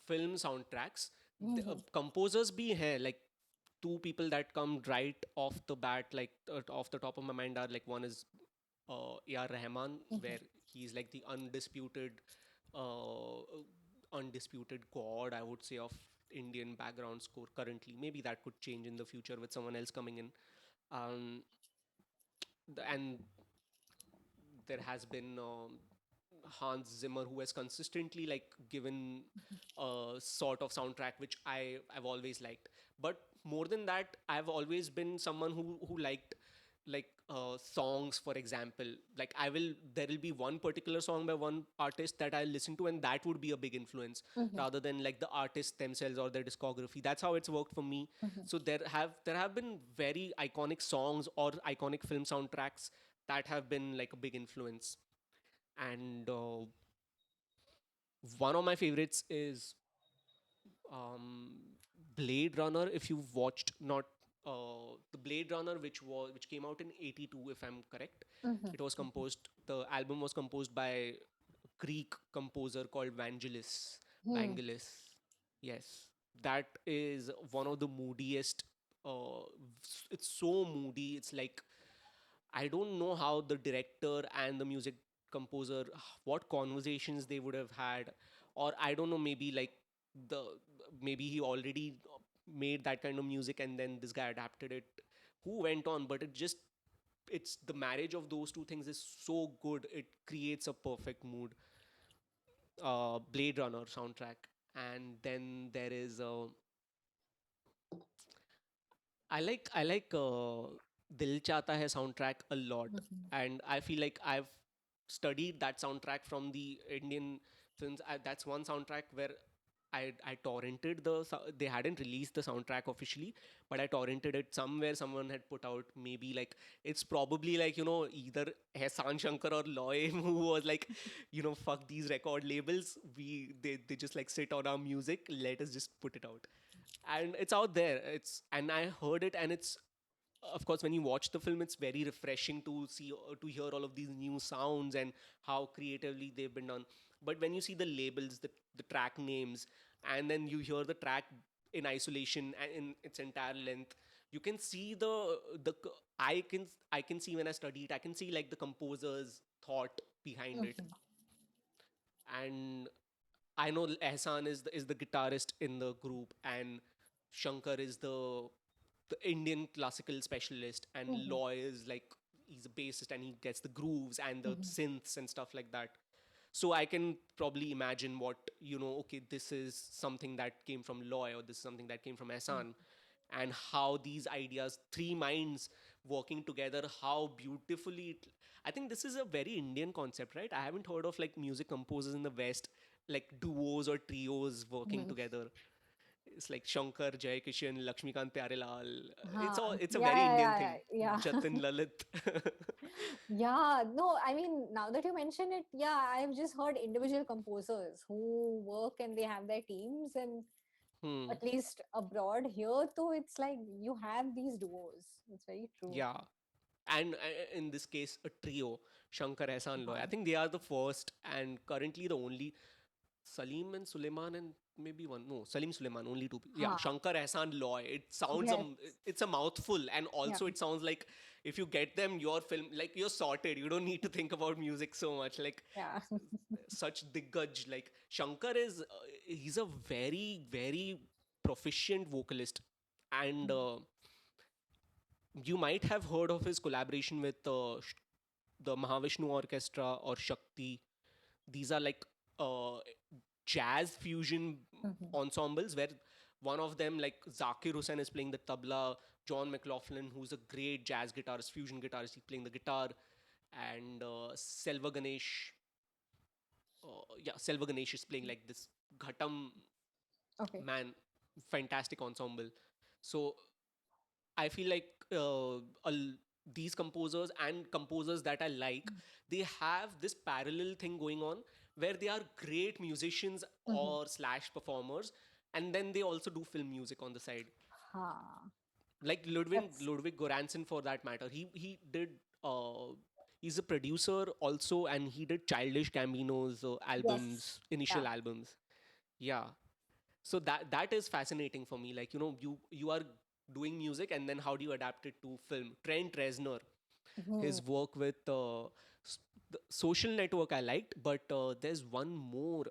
[SPEAKER 2] film soundtracks composers bhi hai, like two people that come right off the bat, like off the top of my mind are like, one is A.R. Rahman, where he's like the uh, undisputed god, I would say, of Indian background score currently. Maybe that could change in the future with someone else coming in. Um, and there has been Hans Zimmer, who has consistently like given a sort of soundtrack which I've always liked. But more than that, I've always been someone who liked like songs, for example. Like there will be one particular song by one artist that I'll listen to, and that would be a big influence rather than like the artist themselves or their discography. That's how it's worked for me. So there have been very iconic songs or iconic film soundtracks that have been like a big influence. And one of my favorites is um, Blade Runner. If you've watched, not the Blade Runner, which came out in '82, if I'm correct. It was composed. The album was composed by a Greek composer called Vangelis. Yes, that is one of the moodiest. Uh, it's so moody. It's like I don't know how the director and the music composer, what conversations they would have had, or I don't know, maybe like the maybe he already made that kind of music and then this guy adapted it. Who went on? But it's the marriage of those two things is so good. It creates a perfect mood. Blade Runner soundtrack, and then there is I like Dil Chahta Hai soundtrack a lot, and I feel like I've studied that soundtrack from the Indian films. That's one soundtrack where I torrented they hadn't released the soundtrack officially, but I torrented it somewhere. Someone had put out, maybe like it's probably like either Ehsan Shankar or Loy who was like, fuck these record labels. They just like sit on our music. Let us just put it out, and it's out there. And I heard it, and it's, of course, when you watch the film, it's very refreshing to see, to hear all of these new sounds and how creatively they've been done. But when you see the labels, the track names, and then you hear the track in isolation and in its entire length, you can see I can see, when I study it, I can see like the composer's thought behind it. And I know Ehsan is the guitarist in the group, and Shankar is the Indian classical specialist, and Loy is like, he's a bassist and he gets the grooves and the synths and stuff like that. So I can probably imagine what, okay, this is something that came from Loy, or this is something that came from Ehsan, and how these ideas, three minds working together, how beautifully I think this is a very Indian concept, right? I haven't heard of like music composers in the West, like duos or trios working together. It's like Shankar, Jay Kishan, Lakshmikant Pyarelal. It's a
[SPEAKER 1] Yeah,
[SPEAKER 2] very Indian
[SPEAKER 1] yeah,
[SPEAKER 2] thing.
[SPEAKER 1] yeah, yeah.
[SPEAKER 2] Jatin Lalit.
[SPEAKER 1] Yeah, no, I mean, now that you mention it, yeah, I've just heard individual composers who work and they have their teams, and
[SPEAKER 2] Hmm.
[SPEAKER 1] at least abroad. Here too, it's like you have these duos. It's very true.
[SPEAKER 2] Yeah. And in this case, a trio, Shankar, Ehsan, Loy. I
[SPEAKER 1] Uh-huh.
[SPEAKER 2] think they are the first and currently the only. Salim and Suleiman, and maybe one. No, Salim, Suleiman, only two. Yeah,
[SPEAKER 1] Huh.
[SPEAKER 2] Shankar, Ehsan, Loy. It sounds
[SPEAKER 1] Yes.
[SPEAKER 2] it's a mouthful, and
[SPEAKER 1] Yeah.
[SPEAKER 2] also it sounds like if you get them, your film, like, you're sorted. You don't need to think about music so much. Like,
[SPEAKER 1] Yeah.
[SPEAKER 2] such diggaj. Like, Shankar is he's a very very proficient vocalist, and you might have heard of his collaboration with the Mahavishnu Orchestra or Shakti. These are like uh, jazz fusion ensembles where one of them, like Zakir Hussain, is playing the tabla. John McLaughlin, who's a great jazz guitarist, fusion guitarist, he's playing the guitar. And Selva Ganesh is playing like this ghatam.
[SPEAKER 1] Okay.
[SPEAKER 2] Man, fantastic ensemble. So I feel like these composers and composers that I like, they have this parallel thing going on where they are great musicians or slash performers, and then they also do film music on the side.
[SPEAKER 1] Huh.
[SPEAKER 2] Like
[SPEAKER 1] That's
[SPEAKER 2] Ludwig Göransson, for that matter. He did. He's a producer also, and he did Childish Gambino's
[SPEAKER 1] yes.
[SPEAKER 2] albums,
[SPEAKER 1] Yeah.
[SPEAKER 2] initial albums. Yeah. So that is fascinating for me. Like, you are doing music, and then how do you adapt it to film? Trent Reznor,
[SPEAKER 1] Hmm.
[SPEAKER 2] his work with s- the Social Network I liked, but uh, there's one more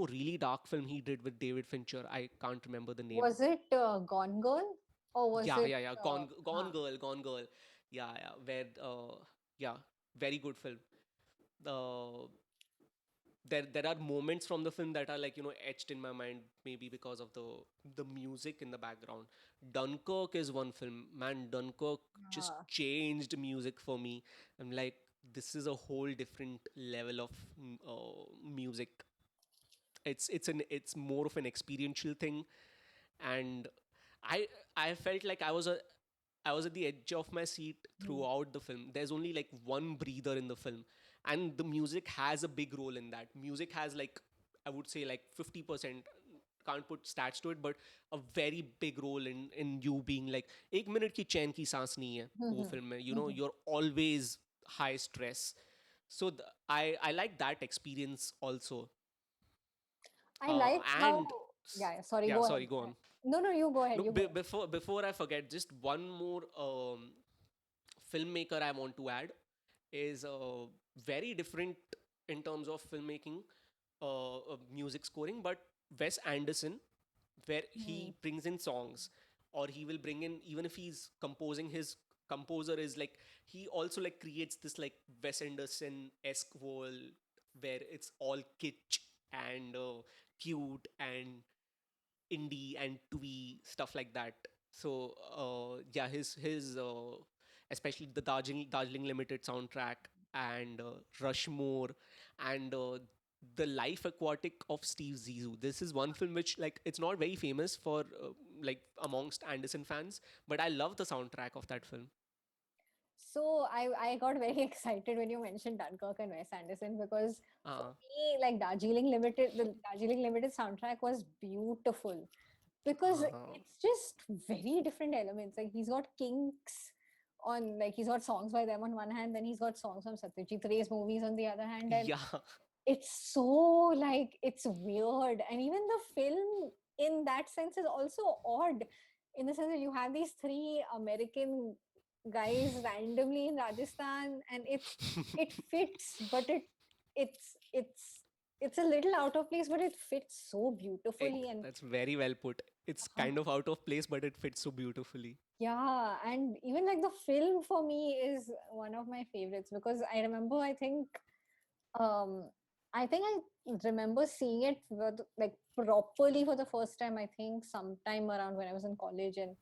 [SPEAKER 2] really dark film he did with David Fincher. I can't remember the name.
[SPEAKER 1] Was it Gone Girl, or was
[SPEAKER 2] Yeah,
[SPEAKER 1] it?
[SPEAKER 2] yeah, yeah. Gone
[SPEAKER 1] Huh.
[SPEAKER 2] Girl, Gone Girl. Yeah, yeah. Where yeah, very good film. Uh, there are moments from the film that are, like, etched in my mind, maybe because of the music in the background. Dunkirk is one film, man. Dunkirk just
[SPEAKER 1] Ah.
[SPEAKER 2] changed music for me. I'm like, this is a whole different level of music. It's more of an experiential thing. And i I felt like I was at the edge of my seat
[SPEAKER 1] Hmm.
[SPEAKER 2] throughout the film. There's only like one breather in the film, and the music has a big role in that. Music has, like, I would say, like 50%. Can't put stats to it, but a very big role in you being like, एक minute की चैन की सांस नहीं है वो
[SPEAKER 1] Mhm.
[SPEAKER 2] film में.
[SPEAKER 1] Mhm.
[SPEAKER 2] You're always high stress. So I like that experience also.
[SPEAKER 1] I like how.
[SPEAKER 2] And
[SPEAKER 1] Yeah, yeah, sorry,
[SPEAKER 2] yeah,
[SPEAKER 1] go ahead.
[SPEAKER 2] sorry, go on.
[SPEAKER 1] No, no, you go ahead.
[SPEAKER 2] No,
[SPEAKER 1] You go ahead.
[SPEAKER 2] before I forget, just one more filmmaker I want to add is very different in terms of filmmaking, music scoring, but Wes Anderson, where
[SPEAKER 1] Hmm.
[SPEAKER 2] he brings in songs, or he will bring in, even if he's composing, his composer is like, he also like creates this like Wes Anderson esque world where it's all kitsch and cute and indie and twee stuff like that. So yeah, his especially the Darjeeling Limited soundtrack, and Rushmore, and the Life Aquatic of Steve Zissou. This is one film which, like, it's not very famous for like amongst Anderson fans, but I love the soundtrack of that film.
[SPEAKER 1] So I got very excited when you mentioned Dunkirk and Wes Anderson, because for
[SPEAKER 2] uh
[SPEAKER 1] me, like the Darjeeling Limited soundtrack was beautiful, because
[SPEAKER 2] uh
[SPEAKER 1] it's just very different elements. Like he's got Kinks on, like he's got songs by them on one hand, then he's got songs from Satyajit Ray's movies on the other hand, and
[SPEAKER 2] yeah.
[SPEAKER 1] it's so, like, it's weird. And even the film in that sense is also odd, in the sense that you have these three American guys randomly in Rajasthan, and it fits, but it's it's a little out of place, but it fits so beautifully. And
[SPEAKER 2] That's very well put. It's
[SPEAKER 1] uh,
[SPEAKER 2] kind of out of place, but it fits so beautifully.
[SPEAKER 1] yeah, and even like the film for me is one of my favorites, because I remember, um I think I remember seeing it like properly for the first time, I think sometime around when I was in college, and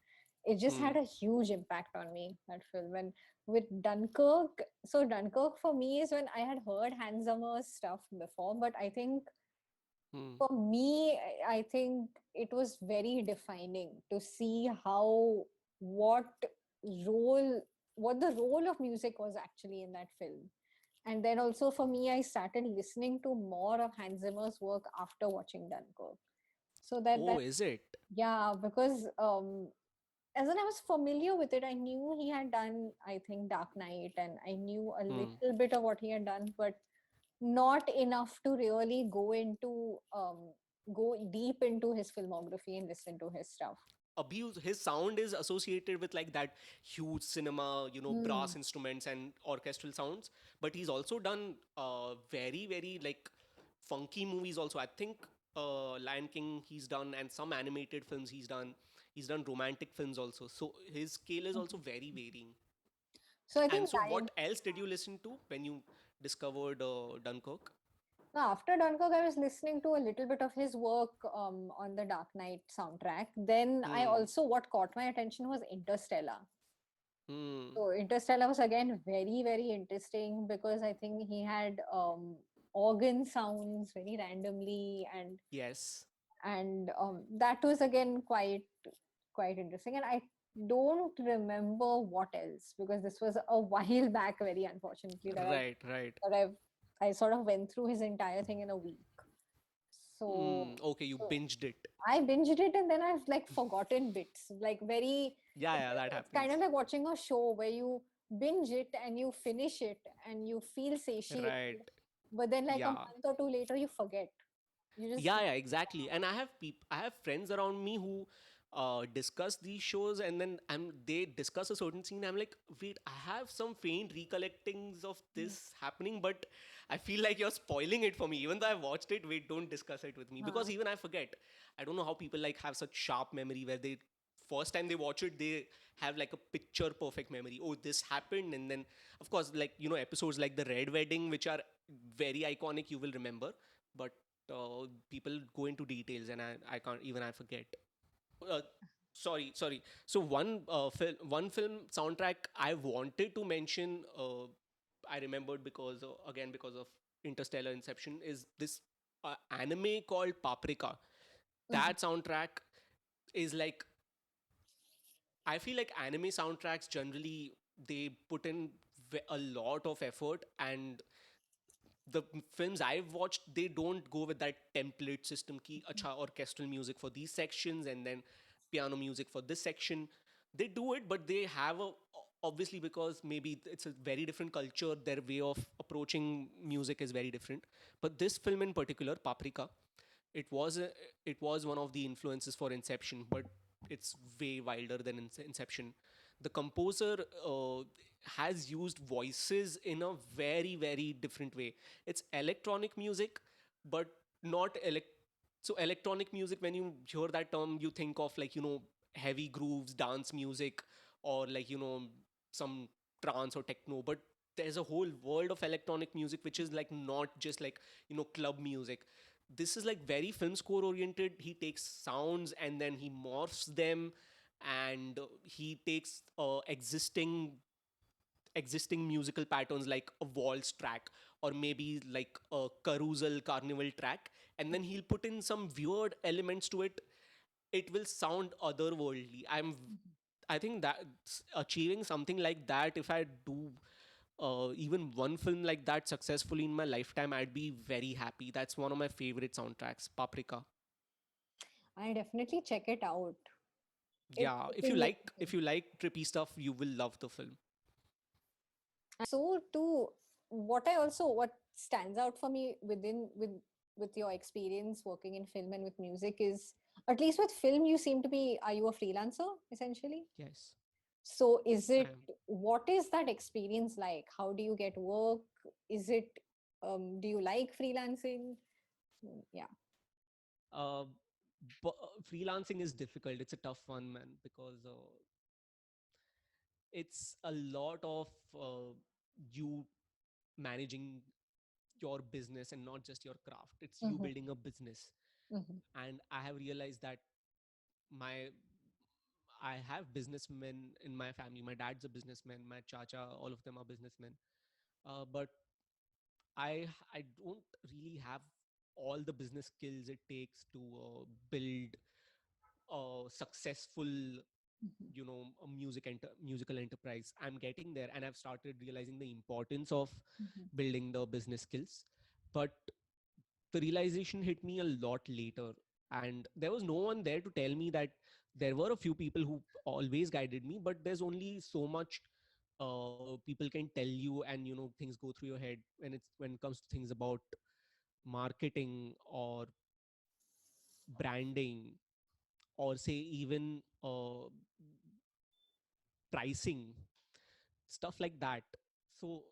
[SPEAKER 1] it just
[SPEAKER 2] Hmm.
[SPEAKER 1] had a huge impact on me, that film. And with Dunkirk, so Dunkirk for me is when I had heard Hans Zimmer's stuff before, but I think
[SPEAKER 2] Hmm.
[SPEAKER 1] for me, I think it was very defining to see how what role what the role of music was actually in that film. And then also for me, I started listening to more of Hans Zimmer's work after watching Dunkirk. So
[SPEAKER 2] Oh, is it?
[SPEAKER 1] yeah, because as in I was familiar with it, I knew he had done, I think, Dark Knight, and I knew a
[SPEAKER 2] Hmm.
[SPEAKER 1] little bit of what he had done, but not enough to really go deep into his filmography and listen to his stuff.
[SPEAKER 2] Abuse, his sound is associated with like that huge cinema,
[SPEAKER 1] Hmm.
[SPEAKER 2] brass instruments and orchestral sounds. But he's also done very, very like funky movies also. I think Lion King he's done, and some animated films he's done. He's done romantic films also. So his scale is also very varying.
[SPEAKER 1] So I
[SPEAKER 2] And
[SPEAKER 1] think
[SPEAKER 2] so, what else did you listen to when you discovered Dunkirk?
[SPEAKER 1] now, after Dunkirk, I was listening to a little bit of his work on the Dark Knight soundtrack. Then I
[SPEAKER 2] Hmm.
[SPEAKER 1] also, what caught my attention was Interstellar.
[SPEAKER 2] Hmm.
[SPEAKER 1] So Interstellar was again very, very interesting, because I think he had organ sounds very randomly,
[SPEAKER 2] Yes.
[SPEAKER 1] and that was again quite interesting. And I don't remember what else, because this was a while back, very unfortunately,
[SPEAKER 2] Right. Right.
[SPEAKER 1] that I sort of went through his entire thing in a week. So,
[SPEAKER 2] Okay, you
[SPEAKER 1] so
[SPEAKER 2] binged it.
[SPEAKER 1] I binged it, and then I've like forgotten bits. Like very,
[SPEAKER 2] Yeah, yeah, that
[SPEAKER 1] it's kind
[SPEAKER 2] happens.
[SPEAKER 1] of like watching a show where you binge it and you finish it and you feel satiated,
[SPEAKER 2] Right.
[SPEAKER 1] but then like a
[SPEAKER 2] Yeah.
[SPEAKER 1] month or two later you forget. You just
[SPEAKER 2] Yeah, exactly. And I have friends around me who discuss these shows, and then they discuss a certain scene. I'm like, wait, I have some faint recollectings of this happening, but I feel like you're spoiling it for me. Even though I watched it, wait, don't discuss it with me, because even I forget. I don't know how people like have such sharp memory where they first time they watch it, they have like a picture perfect memory. Oh, this happened. And then of course, like, episodes like the Red Wedding, which are very iconic, you will remember. But people go into details, and I can't even, I forget. uh, sorry. So one film soundtrack I wanted to mention, I remembered because, again, because of Interstellar, Inception, is this anime called Paprika.
[SPEAKER 1] Mhm.
[SPEAKER 2] That soundtrack is like, I feel like anime soundtracks generally, they put in a lot of effort, and the films I've watched, they don't go with that template system ki acha orchestral music for these sections and then piano music for this section. They do it, but they have a, obviously, because maybe it's a very different culture, their way of approaching music is very different. But this film in particular, Paprika, it was a, it was one of the influences for Inception, but it's way wilder than Inception. The composer has used voices in a very, very different way. It's electronic music, but not so electronic music, when you hear that term, you think of, like, heavy grooves, dance music, or, like, some trance or techno. But there's a whole world of electronic music which is like not just like, club music. This is like very film score oriented. He takes sounds and then he morphs them, and he takes existing musical patterns like a waltz track, or maybe like a carousel carnival track, and then he'll put in some weird elements to it. It will sound otherworldly. I think that achieving something like that, if I do even one film like that successfully in my lifetime, I'd be very happy. That's one of my favorite soundtracks, Paprika.
[SPEAKER 1] I definitely check it out.
[SPEAKER 2] Yeah,
[SPEAKER 1] It
[SPEAKER 2] if you
[SPEAKER 1] seems
[SPEAKER 2] like
[SPEAKER 1] interesting.
[SPEAKER 2] if you like trippy stuff, you will love the film.
[SPEAKER 1] So too, what stands out for me with your experience working in film and with music is, at least with film, you seem to be, are you a freelancer essentially?
[SPEAKER 2] Yes,
[SPEAKER 1] So
[SPEAKER 2] I am.
[SPEAKER 1] what is that experience like? How do you get work? Is it, do you like freelancing? Yeah.
[SPEAKER 2] Uh, Freelancing is difficult. It's a tough one, man, because it's a lot of you managing your business and not just your craft. It's you
[SPEAKER 1] Mm-hmm.
[SPEAKER 2] building a business.
[SPEAKER 1] Mm-hmm.
[SPEAKER 2] And I have realized that my I have businessmen in my family. My dad's a businessman, my chacha, all of them are businessmen. But I don't really have all the business skills it takes to build a successful,
[SPEAKER 1] Mm-hmm.
[SPEAKER 2] a musical enterprise. I'm getting there, and I've started realizing the importance of
[SPEAKER 1] Mm-hmm.
[SPEAKER 2] building the business skills. But the realization hit me a lot later, and there was no one there to tell me that. There were a few people who always guided me, but there's only so much people can tell you, and things go through your head when it comes to things about marketing or branding, or say even pricing, stuff like that. So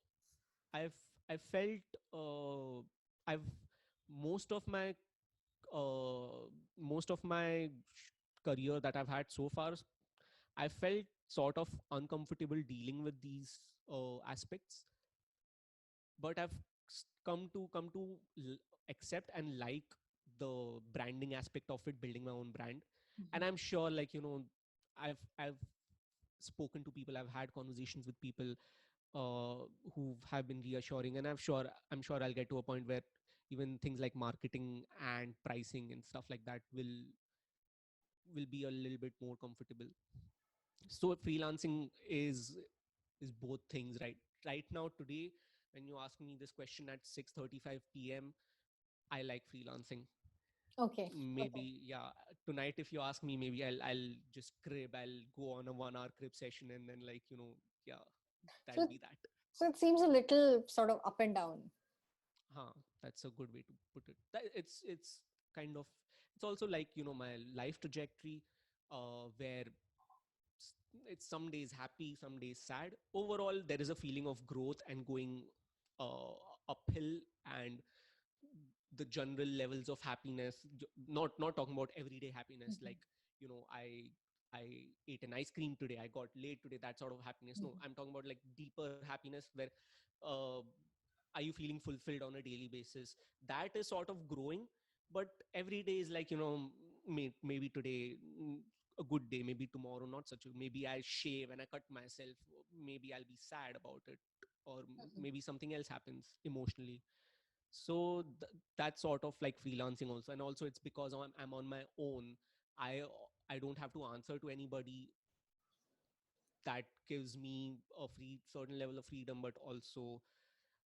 [SPEAKER 2] i've I felt I've most of my most of my career that I've had so far, I felt sort of uncomfortable dealing with these aspects. But I've come to accept and like the branding aspect of it, building my own brand. And I'm sure, like, I've spoken to people, I've had conversations with people who have been reassuring, and I'm sure I'll get to a point where even things like marketing and pricing and stuff like that will be a little bit more comfortable. So freelancing is both things, right now, today, when you ask me this question at 6:35 p.m., I like freelancing.
[SPEAKER 1] Okay. Okay.
[SPEAKER 2] Maybe, yeah, tonight, if you ask me, maybe I'll just crib, I'll go on a 1 hour crib session, and then, like, yeah,
[SPEAKER 1] So
[SPEAKER 2] that'll be that.
[SPEAKER 1] so it seems a little sort of up and down.
[SPEAKER 2] Huh. That's a good way to put it. It's kind of, it's also like, my life trajectory, where it's some days happy, some days sad. Overall, there is a feeling of growth and going uh, uphill, and the general levels of happiness. Not talking about everyday happiness,
[SPEAKER 1] Mhm.
[SPEAKER 2] like, I ate an ice cream today, I got late today, that sort of happiness. No,
[SPEAKER 1] Mhm.
[SPEAKER 2] I'm talking about like deeper happiness, where uh, are you feeling fulfilled on a daily basis? That is sort of growing. But every day is like, maybe today, a good day, maybe tomorrow not such a, maybe I shave and I cut myself, maybe I'll be sad about it, or
[SPEAKER 1] Mhm.
[SPEAKER 2] maybe something else happens emotionally. So that's sort of like freelancing also. And also it's because I'm on my own. I i don't have to answer to anybody. That gives me a free certain level of freedom, but also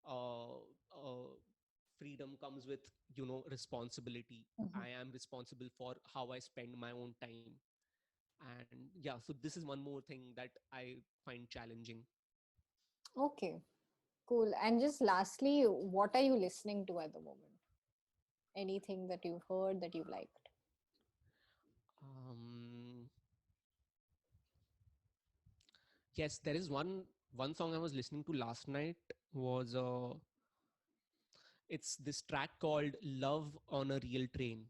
[SPEAKER 2] uh, uh, freedom comes with, responsibility.
[SPEAKER 1] Mhm.
[SPEAKER 2] I am responsible for how I spend my own time. And yeah, so this is one more thing that I find challenging.
[SPEAKER 1] Okay, cool. And just lastly, what are you listening to at the moment? Anything that you've heard that you've liked?
[SPEAKER 2] um yes, there is one song I was listening to last night. Was It's this track called Love on a Real Train.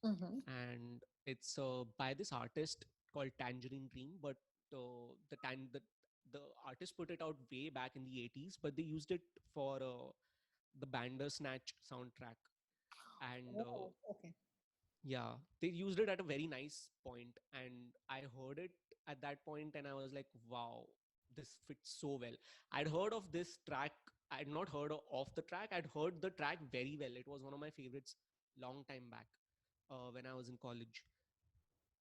[SPEAKER 1] Mm-hmm.
[SPEAKER 2] And it's by this artist called Tangerine Dream. But the artist put it out way back in the 80s, but they used it for the Bandersnatch soundtrack. And
[SPEAKER 1] Oh, okay.
[SPEAKER 2] yeah, they used it at a very nice point, and I heard it at that point, and I was like, wow, this fits so well. I'd heard of this track. I'd not heard of the track. I'd heard the track very well. It was one of my favorites long time back, when I was in college.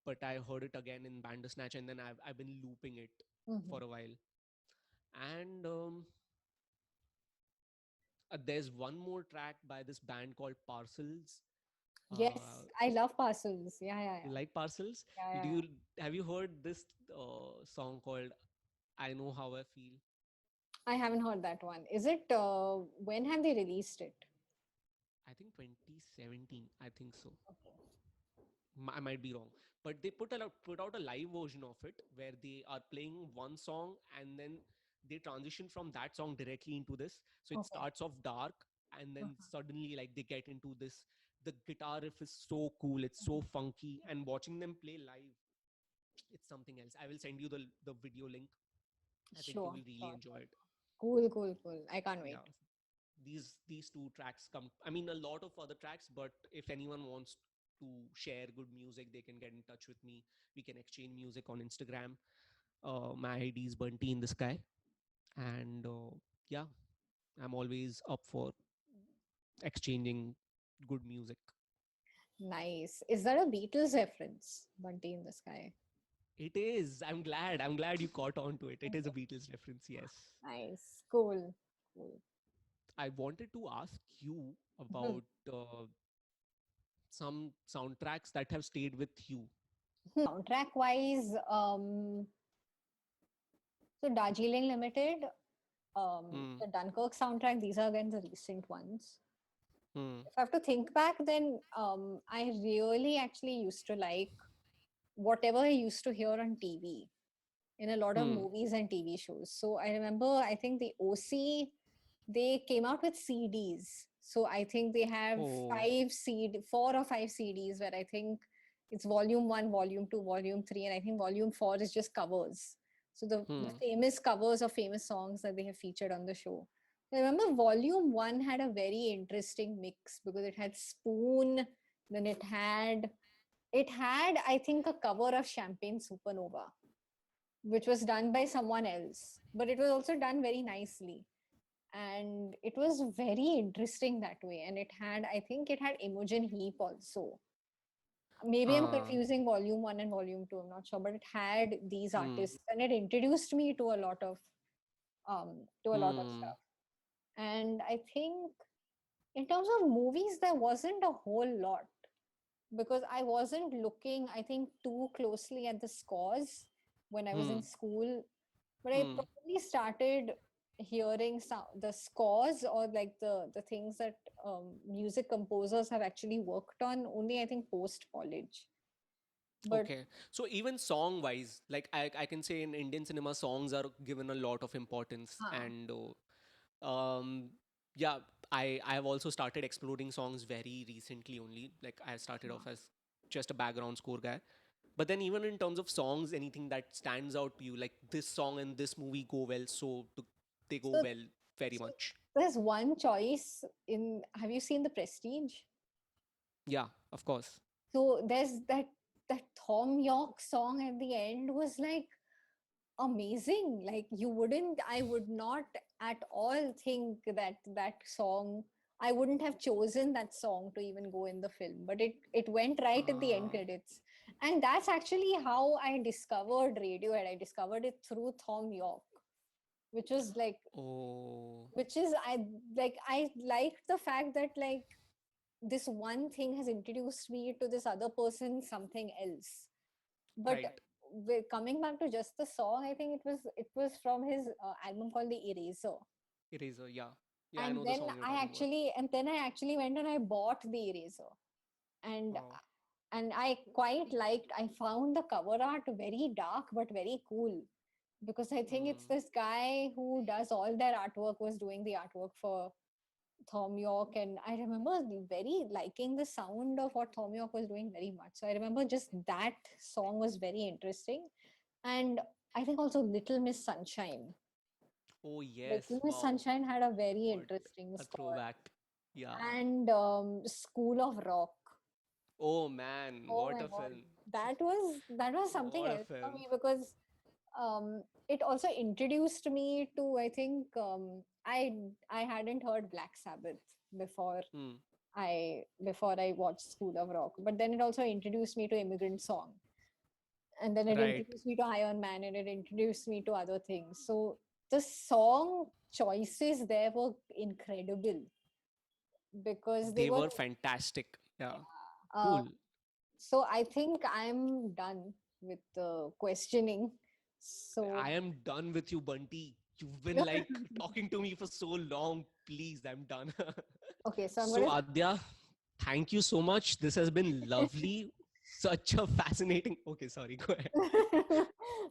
[SPEAKER 2] But I heard it again in Bandersnatch, and then I've been looping it
[SPEAKER 1] Mm-hmm.
[SPEAKER 2] for a while. And there's one more track by this band called Parcels. Uh,
[SPEAKER 1] Yes, I love parcels. Yeah, yeah,
[SPEAKER 2] you
[SPEAKER 1] yeah.
[SPEAKER 2] like Parcels?
[SPEAKER 1] Yeah,
[SPEAKER 2] Do
[SPEAKER 1] yeah,
[SPEAKER 2] you
[SPEAKER 1] yeah.
[SPEAKER 2] Have you heard this song called "I Know How I Feel"?
[SPEAKER 1] I haven't heard that one. Is it, when have they released it?
[SPEAKER 2] I think 2017. I think so.
[SPEAKER 1] Okay.
[SPEAKER 2] I might be wrong, but they put out a live version of it where they are playing one song, and then they transition from that song directly into this. So it
[SPEAKER 1] Okay.
[SPEAKER 2] starts off dark, and then
[SPEAKER 1] Uh-huh.
[SPEAKER 2] suddenly, like, they get into this. The guitar riff is so cool, it's so funky, and watching them play live, it's something else. I will send you the video link. I think you
[SPEAKER 1] Sure,
[SPEAKER 2] will really
[SPEAKER 1] sure,
[SPEAKER 2] enjoy
[SPEAKER 1] sure.
[SPEAKER 2] it.
[SPEAKER 1] Cool, cool, cool. I can't wait.
[SPEAKER 2] Yeah, these two tracks come, I mean, a lot of other tracks, but if anyone wants to share good music, they can get in touch with me. We can exchange music on Instagram. My ID is Bunty in the Sky. And yeah, I'm always up for exchanging good music.
[SPEAKER 1] Nice. Is that a Beatles reference? Bunty in the Sky.
[SPEAKER 2] It is. I'm glad you caught on to it. It is a Beatles reference, yes.
[SPEAKER 1] Nice. Cool. Cool.
[SPEAKER 2] I wanted to ask you
[SPEAKER 1] Mhm.
[SPEAKER 2] about some soundtracks that have stayed with you.
[SPEAKER 1] Soundtrack wise, so Darjeeling Limited,
[SPEAKER 2] Hmm.
[SPEAKER 1] the Dunkirk soundtrack, these are again the recent ones.
[SPEAKER 2] Hmm.
[SPEAKER 1] If I have to think back, then I really actually used to like whatever I used to hear on TV in a lot of
[SPEAKER 2] Hmm.
[SPEAKER 1] movies and TV shows. So I remember, I think the OC, they came out with CDs. So I think they have
[SPEAKER 2] Oh.
[SPEAKER 1] 4 or 5 CDs where I think it's volume one, volume two, volume three, and I think volume four is just covers. So the
[SPEAKER 2] Hmm.
[SPEAKER 1] famous covers of famous songs that they have featured on the show. I remember volume one had a very interesting mix because it had Spoon, then it had I think a cover of Champagne Supernova, which was done by someone else, but it was also done very nicely. And it was very interesting that way. And it had, I think it had Imogen Heap also. Maybe I'm
[SPEAKER 2] Ah.
[SPEAKER 1] confusing volume one and volume two, I'm not sure, but it had these
[SPEAKER 2] Hmm.
[SPEAKER 1] artists and it introduced me to a lot of
[SPEAKER 2] Hmm.
[SPEAKER 1] stuff. And I think in terms of movies, there wasn't a whole lot because I wasn't looking, I think, too closely at the scores when I was in
[SPEAKER 2] Hmm.
[SPEAKER 1] school. But I
[SPEAKER 2] Hmm.
[SPEAKER 1] probably started. hearing the scores or like the things that music composers have actually worked on only I think post college. But
[SPEAKER 2] Okay. So even song wise, like I can say in Indian cinema, songs are given a lot of importance.
[SPEAKER 1] huh,
[SPEAKER 2] And um, yeah, I have also started exploring songs very recently only. Like I started off as just a background score guy. But then even in terms of songs, anything that stands out to you, like this song and this movie go well, they go
[SPEAKER 1] so
[SPEAKER 2] well very
[SPEAKER 1] so
[SPEAKER 2] much.
[SPEAKER 1] there's one choice in, have you seen The Prestige?
[SPEAKER 2] Yeah, of course.
[SPEAKER 1] So there's that Thom Yorke song at the end was like amazing. Like I would not at all think that that song, I wouldn't have chosen that song to even go in the film, but it went right at the end
[SPEAKER 2] Ah,
[SPEAKER 1] credits. And that's actually how I discovered Radiohead. I discovered it through Thom Yorke, which was like,
[SPEAKER 2] oh,
[SPEAKER 1] which is I liked the fact that like this one thing has introduced me to this other person something else. But
[SPEAKER 2] right.
[SPEAKER 1] coming back to just the song, I think it was from his album called The Eraser.
[SPEAKER 2] Eraser, yeah. Yeah, I
[SPEAKER 1] And
[SPEAKER 2] know the
[SPEAKER 1] then
[SPEAKER 2] song you're
[SPEAKER 1] I
[SPEAKER 2] talking about.
[SPEAKER 1] actually and then I actually went and I bought The Eraser. And
[SPEAKER 2] Wow.
[SPEAKER 1] I quite liked, I found the cover art very dark but very cool, because I think it's
[SPEAKER 2] Mm,
[SPEAKER 1] this guy who does all their artwork was doing the artwork for Thom Yorke, and I remember very liking the sound of what Thom Yorke was doing very much. So I remember just that song was very interesting, and I think also Little Miss Sunshine.
[SPEAKER 2] oh, yes.
[SPEAKER 1] Little Miss
[SPEAKER 2] Wow.
[SPEAKER 1] Sunshine had a very
[SPEAKER 2] What
[SPEAKER 1] interesting
[SPEAKER 2] a
[SPEAKER 1] score,
[SPEAKER 2] throwback. Yeah.
[SPEAKER 1] and School of Rock.
[SPEAKER 2] Oh, man.
[SPEAKER 1] Oh
[SPEAKER 2] What
[SPEAKER 1] my
[SPEAKER 2] a
[SPEAKER 1] god,
[SPEAKER 2] film.
[SPEAKER 1] that was something
[SPEAKER 2] What a
[SPEAKER 1] else for
[SPEAKER 2] film.
[SPEAKER 1] me, because it also introduced me to, I think, I hadn't heard Black Sabbath before
[SPEAKER 2] Hmm.
[SPEAKER 1] I watched School of Rock. But then it also introduced me to Immigrant Song, and then it
[SPEAKER 2] Right.
[SPEAKER 1] introduced me to Iron Man, and it introduced me to other things. So the song choices there were incredible, because they
[SPEAKER 2] They
[SPEAKER 1] were
[SPEAKER 2] were fantastic. Yeah.
[SPEAKER 1] uh,
[SPEAKER 2] Cool.
[SPEAKER 1] so I think I'm done with the questioning.
[SPEAKER 2] I
[SPEAKER 1] So
[SPEAKER 2] am done with you, Bunty. You've been like talking to me for so long. Please, I'm done.
[SPEAKER 1] okay, so I'm
[SPEAKER 2] So,
[SPEAKER 1] gonna
[SPEAKER 2] Adya, thank you so much. This has been lovely. Such a fascinating. Okay, sorry. Go ahead.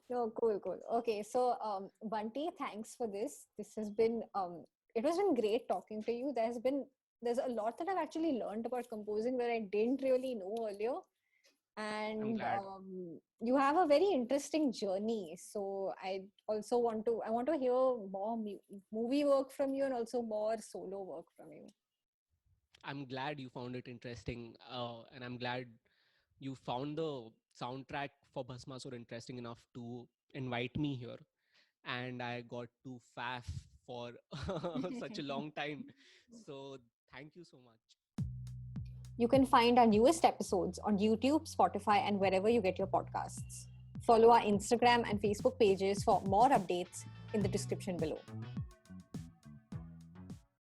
[SPEAKER 1] no, cool, cool. Okay, so Bunty, thanks for this. This has been it has been great talking to you. There's a lot that I've actually learned about composing that I didn't really know earlier.
[SPEAKER 2] I'm
[SPEAKER 1] And
[SPEAKER 2] glad.
[SPEAKER 1] you have a very interesting journey. So I want to hear more movie work from you, and also more solo work from you.
[SPEAKER 2] I'm glad you found it interesting. And I'm glad you found the soundtrack for Bhasmasur interesting enough to invite me here. And I got to faff for such a long time. So thank you so much.
[SPEAKER 1] You can find our newest episodes on YouTube, Spotify, and wherever you get your podcasts. Follow our Instagram and Facebook pages for more updates in the description below.